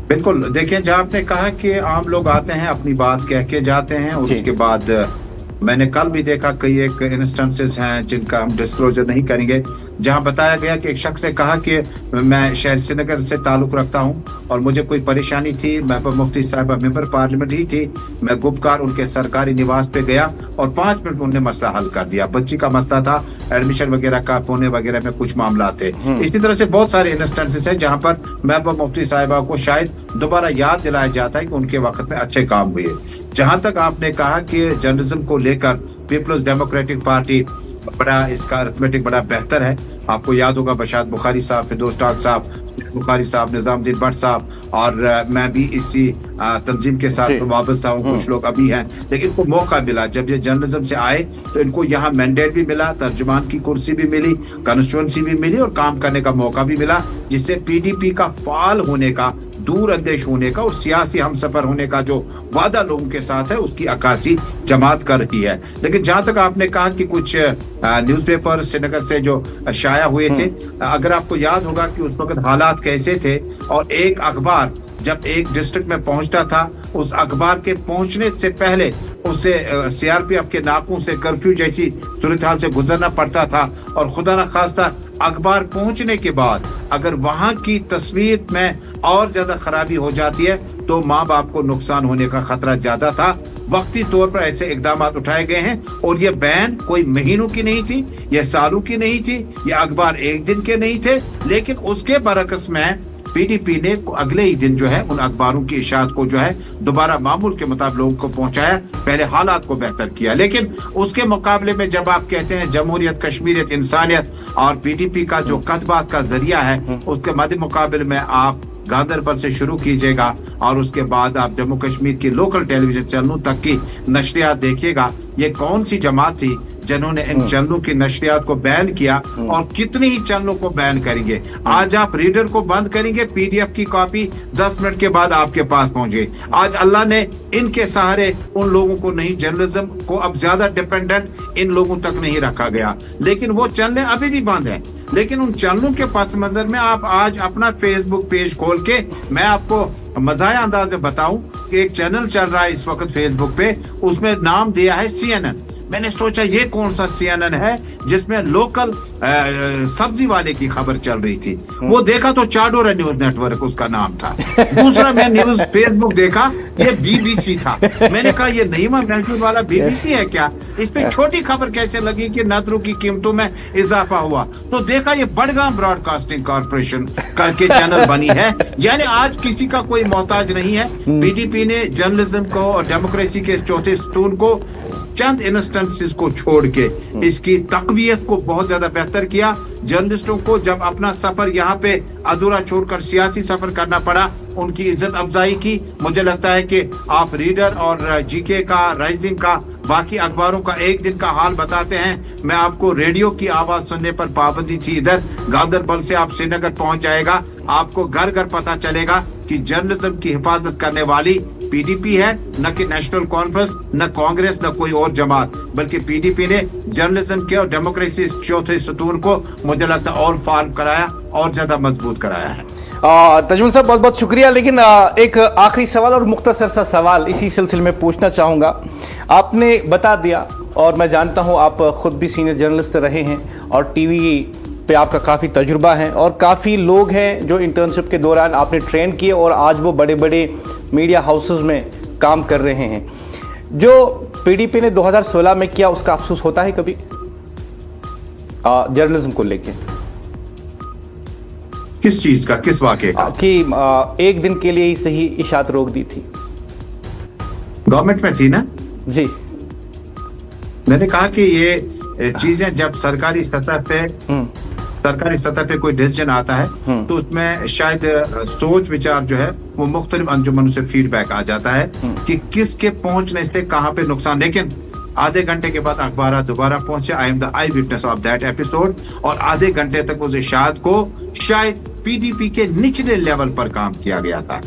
بالکل, دیکھیں جہاں آپ نے کہا کہ عام لوگ آتے ہیں اپنی بات کہہ کے جاتے ہیں, اس کے بعد میں نے کل بھی دیکھا کئی ایک انسٹنسز ہیں جن کا ہم ڈسکلوزر نہیں کریں گے, جہاں بتایا گیا کہ ایک شخص نے کہا کہ میں شہر سری نگر سے تعلق رکھتا ہوں اور مجھے کوئی پریشانی تھی, محبوبہ مفتی صاحبہ ممبر پارلیمنٹ ہی تھی, میں گپکار ان کے سرکاری نواس پہ گیا اور 5 منٹ میں انہوں نے مسئلہ حل کر دیا. بچی کا مسئلہ تھا, ایڈمیشن وغیرہ کا, پونے وغیرہ میں کچھ معاملات تھے. اسی طرح سے بہت سارے انسٹنسز ہیں جہاں پر محبوبہ مفتی صاحبہ کو شاید دوبارہ یاد دلایا جاتا ہے کہ ان کے وقت میں اچھے کام ہوئے. جہاں تک آپ نے کہا کہ جرنلزم کو لے کر پیپلز ڈیموکریٹک پارٹی بڑا اس کا ارتھمیٹک بڑا بہتر ہے. آپ کو یاد ہوگا بشارت بخاری صاحب, فردوس ڈاک صاحب, بخاری صاحب, نظام الدین بٹ صاحب, اور میں بھی اسی تنظیم کے ساتھ وابستہ ہوں, کچھ لوگ ابھی ہیں. لیکن ان کو موقع ملا جب یہ جرنلزم سے آئے تو ان کو یہاں مینڈیٹ بھی ملا, ترجمان کی کرسی بھی ملی, کنسٹیچوئنسی بھی ملی اور کام کرنے کا موقع بھی ملا, جس سے PDP کا فعال ہونے کا, دور اندیش ہونے کا اور سیاسی ہم سفر ہونے کا جو وعدہ لوگوں کے ساتھ ہے اس کی عکاسی جماعت کر رہی ہے. لیکن جہاں تک آپ نے کہا کہ کچھ نیوز پیپر سری نگر سے جو شائع ہوئے تھے, اگر آپ کو یاد ہوگا کہ اس وقت حالات کیسے تھے, اور ایک اخبار جب ایک ڈسٹرکٹ میں پہنچتا تھا, اس اخبار کے پہنچنے سے پہلے اسے CRPF کے ناکوں سے کرفیو جیسی صورتحال سے گزرنا پڑتا تھا, اور خدا نہ خواستہ اخبار پہنچنے کے بعد اگر وہاں کی تصویر میں اور زیادہ خرابی ہو جاتی ہے تو ماں باپ کو نقصان ہونے کا خطرہ زیادہ تھا. वक्ती तौर पर ऐसे इकदाम उठाए गए हैं और ये बैन कोई महीनों की नहीं थी, ये सालों की नहीं थी, ये अखबार एक दिन के नहीं थे, लेकिन उसके बरक्स में पीडीपी ने अगले ही दिन जो है उन अखबारों की इशाअत को जो है दोबारा मामूल के मुताबिक लोगों को पहुंचाया, पहले हालात को बेहतर किया। लेकिन उसके मुकाबले में जब आप कहते हैं जमहूरियत, कश्मीरियत, इंसानियत और पीडीपी का जो कदबात का जरिया है, उसके मद्दे मुकाबले में आप गांदरबल से शुरू कीजिएगा और उसके बाद आप जम्मू कश्मीर की लोकल टेलीविजन चैनलों तक की नशरियात देखिएगा। ये कौन सी जमात थी जिन्होंने इन चैनलों की नशरियात को बैन किया और कितने ही चैनलों को बैन करेंगे। आज आप रीडर को बंद करेंगे, पीडीएफ की कॉपी 10 मिनट के बाद आपके पास पहुंचे। आज अल्लाह ने इनके सहारे उन लोगों को नहीं, जर्नलिज्म को अब ज्यादा डिपेंडेंट इन लोगों तक नहीं रखा गया, लेकिन वो चैनलें अभी भी बंद हैं। लेकिन उन चैनलों के पस मंजर में आप आज अपना फेसबुक पेज खोल के, मैं आपको मज़ाया अंदाज में बताऊं कि एक चैनल चल रहा है इस वक्त फेसबुक पे, उसमें नाम दिया है CNN। मैंने सोचा ये कौन सा CNN है जिसमें लोकल सब्जी वाले की खबर चल रही थी। वो देखा तो चाडोरा न्यूज नेटवर्क उसका नाम था। दूसरा मैं न्यूज फेसबुक देखा, ये BBC था। मैंने कहा ये नईमा महसूस वाला BBC है क्या? इस पे छोटी खबर कैसे लगी कि नदरों की कीमतों में इजाफा हुआ, तो देखा ये बड़गाम ब्रॉडकास्टिंग कॉर्पोरेशन करके चैनल बनी है। यानी आज किसी का कोई मोहताज नहीं है। पीडीपी ने जर्नलिज्म को और डेमोक्रेसी के चौथे स्तून को चंद इंस्टेंसेस को छोड़ के इसकी तकवीयत को बहुत ज्यादा बेहतर किया। जर्नलिस्टों को जब अपना सफर यहाँ पे अधूरा छोड़कर सियासी सफर करना पड़ा, उनकी इज्जत अफजाई की। मुझे लगता है कि आप रीडर और जीके का, राइजिंग का, बाकी अखबारों का एक दिन का हाल बताते हैं। मैं आपको रेडियो की आवाज सुनने पर पाबंदी थी इधर, गांदरबल से आप श्रीनगर पहुंच जाएगा, आपको घर घर पता चलेगा कि जर्नलिज्म की हिफाजत करने वाली पीडीपी है, न कि नेशनल कॉन्फ्रेंस, न कांग्रेस, न कोई और जमात, बल्कि पीडीपी ने जर्नलिज्म के और डेमोक्रेसी चौथे सतून को मुझे लगता है और फार्म कराया और ज्यादा मजबूत कराया है। तजुल साहब बहुत बहुत शुक्रिया। लेकिन एक आखिरी सवाल और मुख्तसर सा सवाल इसी सिलसिले में पूछना चाहूँगा। आपने बता दिया और मैं जानता हूँ आप खुद भी सीनियर जर्नलिस्ट रहे हैं और टीवी पे आपका काफ़ी तजुर्बा है और काफ़ी लोग हैं जो इंटर्नशिप के दौरान आपने ट्रेन किए और आज वो बड़े बड़े मीडिया हाउसेस में काम कर रहे हैं। जो पीडीपी ने 2016 में किया उसका अफसोस होता है कभी जर्नलिज्म को लेके? किस चीज का, किस वाक़े का? कि एक दिन के लिए ही सही इशाअत रोक दी थी, गवर्नमेंट में थी ना जी। मैंने कहा कि ये चीजें जब सरकारी सतह पे कोई डिसीजन आता है तो उसमें शायद सोच विचार जो है वो मुख्तलिफ अंजुमनों से फीडबैक आ जाता है कि किसके पहुंचने से कहां पे नुकसान। लेकिन आधे घंटे के बाद अखबार दोबारा पहुंचे, I am the I witness of that episode, और आधे घंटे तक उस इशाअत को शायद पीडीपी के निचले लेवल पर काम किया गया था।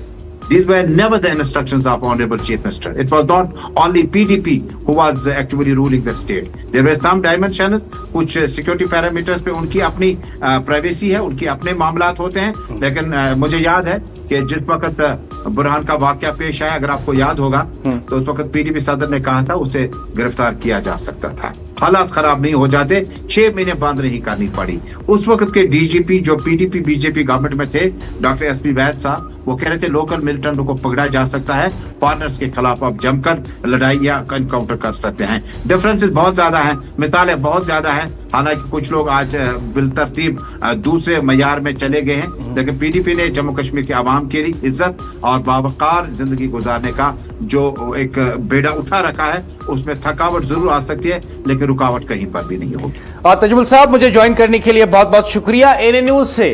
These were never the instructions of Honorable Chief Minister. It was not only PDP who was actually ruling the state. There were some dimensions, कुछ security parameters पे उनकी अपनी प्राइवेसी है, उनके अपने मामलात होते हैं। लेकिन मुझे याद है कि जिस वक्त बुरहान का वाकया पेश आया, अगर आपको याद होगा, तो उस वक्त पीडीपी सदर ने कहा था उसे गिरफ्तार किया जा सकता था, हालात खराब नहीं हो जाते, 6 महीने बंद नहीं करनी पड़ी। उस वक्त के डीजीपी जो पीडीपी बीजेपी गवर्नमेंट में थे, डॉक्टर एसपी वैद साहब, वो कह रहे थे लोकल मिलिटेंटों को पकड़ा जा सकता है, फॉरेनर्स के खिलाफ आप जमकर लड़ाई या एनकाउंटर कर सकते हैं। डिफरेंसेस बहुत ज्यादा हैं, मिसालें बहुत ज्यादा हैं। हालांकि कुछ लोग आज बिलतरतीब दूसरे मयार में चले गए हैं, लेकिन पीडीपी ने जम्मू कश्मीर के आवाम के लिए इज्जत और बावकार जिंदगी गुजारने का जो एक बेड़ा उठा रखा है, उसमें थकावट जरूर आ सकती है, लेकिन रुकावट कहीं पर भी नहीं होगी। तजुल साहब, मुझे ज्वाइन करने के लिए बहुत बहुत शुक्रिया। एनए न्यूज से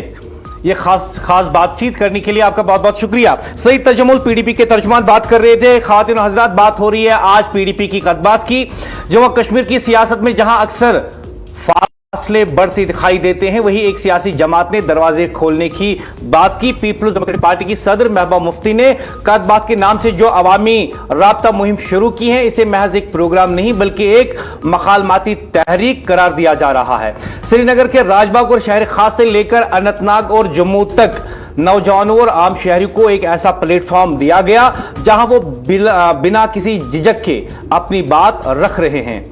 ये खास बातचीत करने के लिए आपका बहुत बहुत शुक्रिया। सईद तजम्मुल पीडीपी के तर्जुमान बात कर रहे थे। खातिन और हजरात, बात हो रही है आज पीडीपी की कदबात की। जम्मू कश्मीर की सियासत में जहां अक्सर फासले बढ़ते दिखाई देते हैं, वही एक सियासी जमात ने दरवाजे खोलने की बात की। पीपल्स डेमोक्रेटिक पार्टी की सदर महबूबा मुफ्ती ने कदबात के नाम से जो अवामी राब्ता मुहिम शुरू की है, इसे महज एक प्रोग्राम नहीं बल्कि एक मखालमाती तहरीक करार दिया जा रहा है। श्रीनगर के राजबाग और शहर खास से लेकर अनंतनाग और जम्मू तक नौजवानों और आम शहरी को एक ऐसा प्लेटफॉर्म दिया गया जहां वो बिना किसी झिझक के अपनी बात रख रहे हैं।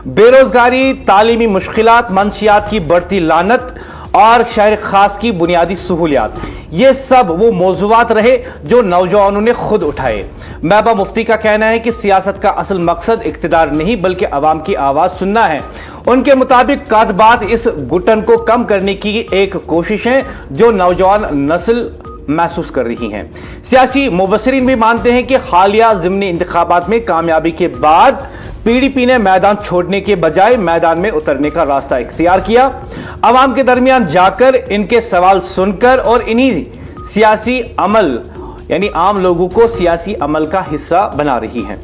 बेरोजगारी, तालीमी मुश्किलात, मंशियात की बढ़ती लानत और शहर खास की बुनियादी सहूलियात, ये सब वो मौजूआत रहे जो नौजवानों ने खुद उठाए। महबूबा मुफ्ती का कहना है कि सियासत का असल मकसद इख्तिदार नहीं बल्कि अवाम की आवाज सुनना है। उनके मुताबिक कादबात इस घुटन को कम करने की एक कोशिश है जो नौजवान नस्ल महसूस कर रही हैं। सियासी मुबस्सिरीन भी मानते हैं कि हालिया ज़िमनी इंतखाबात में कामयाबी के बाद पीडीपी ने मैदान छोड़ने के बजाय मैदान में उतरने का रास्ता इख्तियार किया। अवाम के दरमियान जाकर इनके सवाल सुनकर और इन्हीं सियासी अमल यानी आम लोगों को सियासी अमल का हिस्सा बना रही है।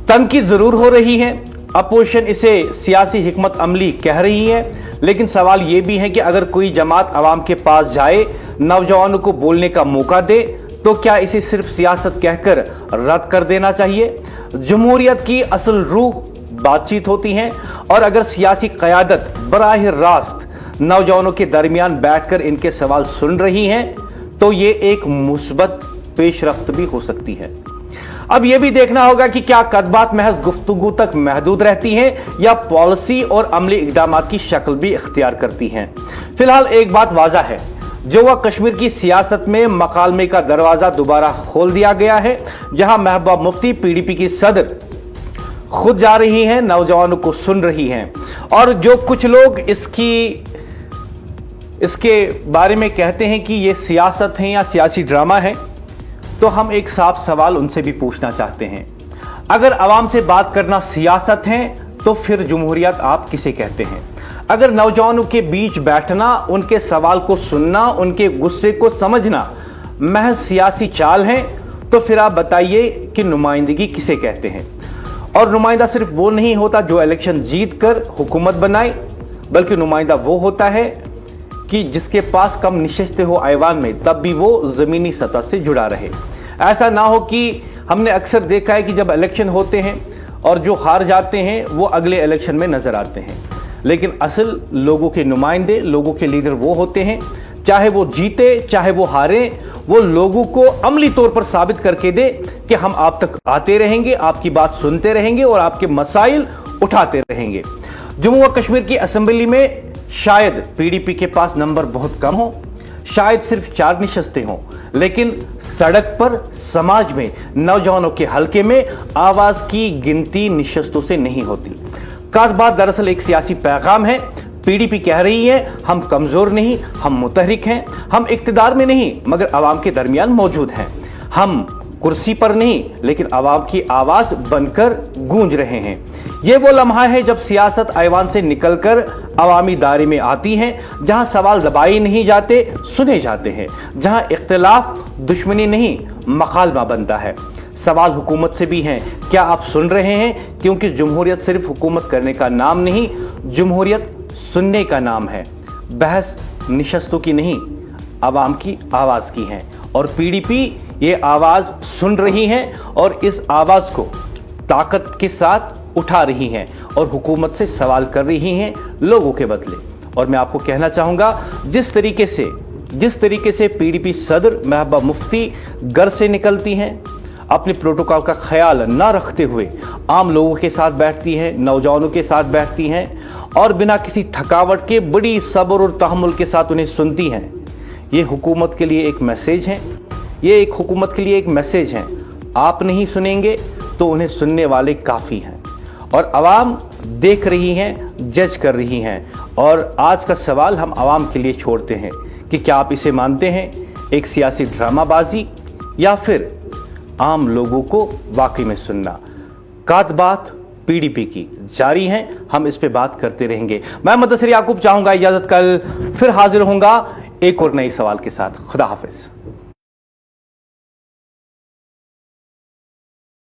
तनकीद जरूर हो रही है, अपोजिशन इसे सियासी हिकमत अमली कह रही है, लेकिन सवाल यह भी है कि अगर कोई जमात अवाम के पास जाए, नौजवानों को बोलने का मौका दे, तो क्या इसे सिर्फ सियासत कहकर रद्द कर देना चाहिए? जमहूरियत की असल रूह बातचीत होती है और अगर सियासी क़यादत बराह रास्त नौजवानों के दरमियान बैठकर इनके सवाल सुन रही है तो ये एक मुस्बत पेशरफ्त भी हो सकती है। अब यह भी देखना होगा कि क्या कदबात महज गुफ्तगू तक महदूद रहती हैं या पॉलिसी और अमली इक़दाम की शक्ल भी इख्तियार करती हैं। फिलहाल एक बात वाज़ा है, जो वह कश्मीर की सियासत में मकालमे का दरवाजा दोबारा खोल दिया गया है, जहां महबूबा मुफ्ती पीडीपी की सदर खुद जा रही हैं, नौजवानों को सुन रही हैं और जो कुछ लोग इसके बारे में कहते हैं कि यह सियासत है या सियासी ड्रामा है, तो हम एक साफ सवाल उनसे भी पूछना चाहते हैं। अगर अवाम से बात करना सियासत है तो फिर जमहूरियत आप किसे कहते हैं? अगर नौजवानों के बीच बैठना, उनके सवाल को सुनना, उनके गुस्से को समझना महज सियासी चाल है, तो फिर आप बताइए कि नुमाइंदगी किसे कहते हैं? और नुमाइंदा सिर्फ वो नहीं होता जो इलेक्शन जीत कर हुकूमत बनाए, बल्कि नुमाइंदा वो होता है कि जिसके पास कम नशिस्तें हो ऐवान में, तब भी वो ज़मीनी सतह से जुड़ा रहे। ऐसा ना हो कि हमने अक्सर देखा है कि जब इलेक्शन होते हैं और जो हार जाते हैं वो अगले इलेक्शन में नज़र आते हैं, लेकिन असल लोगों के नुमाइंदे, लोगों के लीडर वो होते हैं, चाहे वो जीते चाहे वो हारे, वो लोगों को अमली तौर पर साबित करके दे कि हम आप तक आते रहेंगे, आपकी बात सुनते रहेंगे और आपके मसाइल उठाते रहेंगे। जम्मू व कश्मीर की असेंबली में शायद पीडीपी के पास नंबर बहुत कम हो, शायद सिर्फ 4 नशिस्तें हों, लेकिन सड़क पर, समाज में, नौजवानों के हलके में आवाज की गिनती नशिस्तों से नहीं होती। कादबात दरअसल एक सियासी पैगाम है। पीडीपी कह रही है हम कमजोर नहीं, हम मुतहरिक हैं, हम इक्तिदार में नहीं मगर अवाम के दरमियान मौजूद हैं, हम कुर्सी पर नहीं लेकिन अवाम की आवाज बनकर गूंज रहे हैं। यह वो लम्हा है जब सियासत ऐवान से निकलकर अवामी दायरे में आती है, जहां सवाल दबाए नहीं जाते, सुने जाते हैं, जहां इख्तिलाफ दुश्मनी नहीं मकालमा बनता है। सवाल हुकूमत से भी हैं, क्या आप सुन रहे हैं? क्योंकि जमहूरियत सिर्फ हुकूमत करने का नाम नहीं, जमहूरियत सुनने का नाम है। बहस निशस्तों की नहीं, अवाम की आवाज़ की है और पीडीपी ये आवाज़ सुन रही है और इस आवाज़ को ताकत के साथ उठा रही हैं और हुकूमत से सवाल कर रही हैं लोगों के बदले। और मैं आपको कहना चाहूँगा, जिस तरीके से पीडीपी सदर महबूबा मुफ्ती घर से निकलती हैं, अपने प्रोटोकॉल का ख्याल ना रखते हुए आम लोगों के साथ बैठती हैं, नौजवानों के साथ बैठती हैं और बिना किसी थकावट के बड़ी सब्र और तहम्मुल के साथ उन्हें सुनती हैं, ये हुकूमत के लिए एक मैसेज है। ये एक हुकूमत के लिए एक मैसेज है, आप नहीं सुनेंगे तो उन्हें सुनने वाले काफ़ी हैं और आवाम देख रही हैं, जज कर रही हैं। और आज का सवाल हम आवाम के लिए छोड़ते हैं कि क्या आप इसे मानते हैं एक सियासी ड्रामाबाजी या फिर आम लोगों को वाकई में सुनना? कादबात पीडीपी की जारी हैं, हम इस पे बात करते रहेंगे। मैं मुदस्सिर याकूब चाहूँगा इजाज़त, कल फिर हाजिर होऊंगा एक और नए सवाल के साथ। खुदा हाफिज़।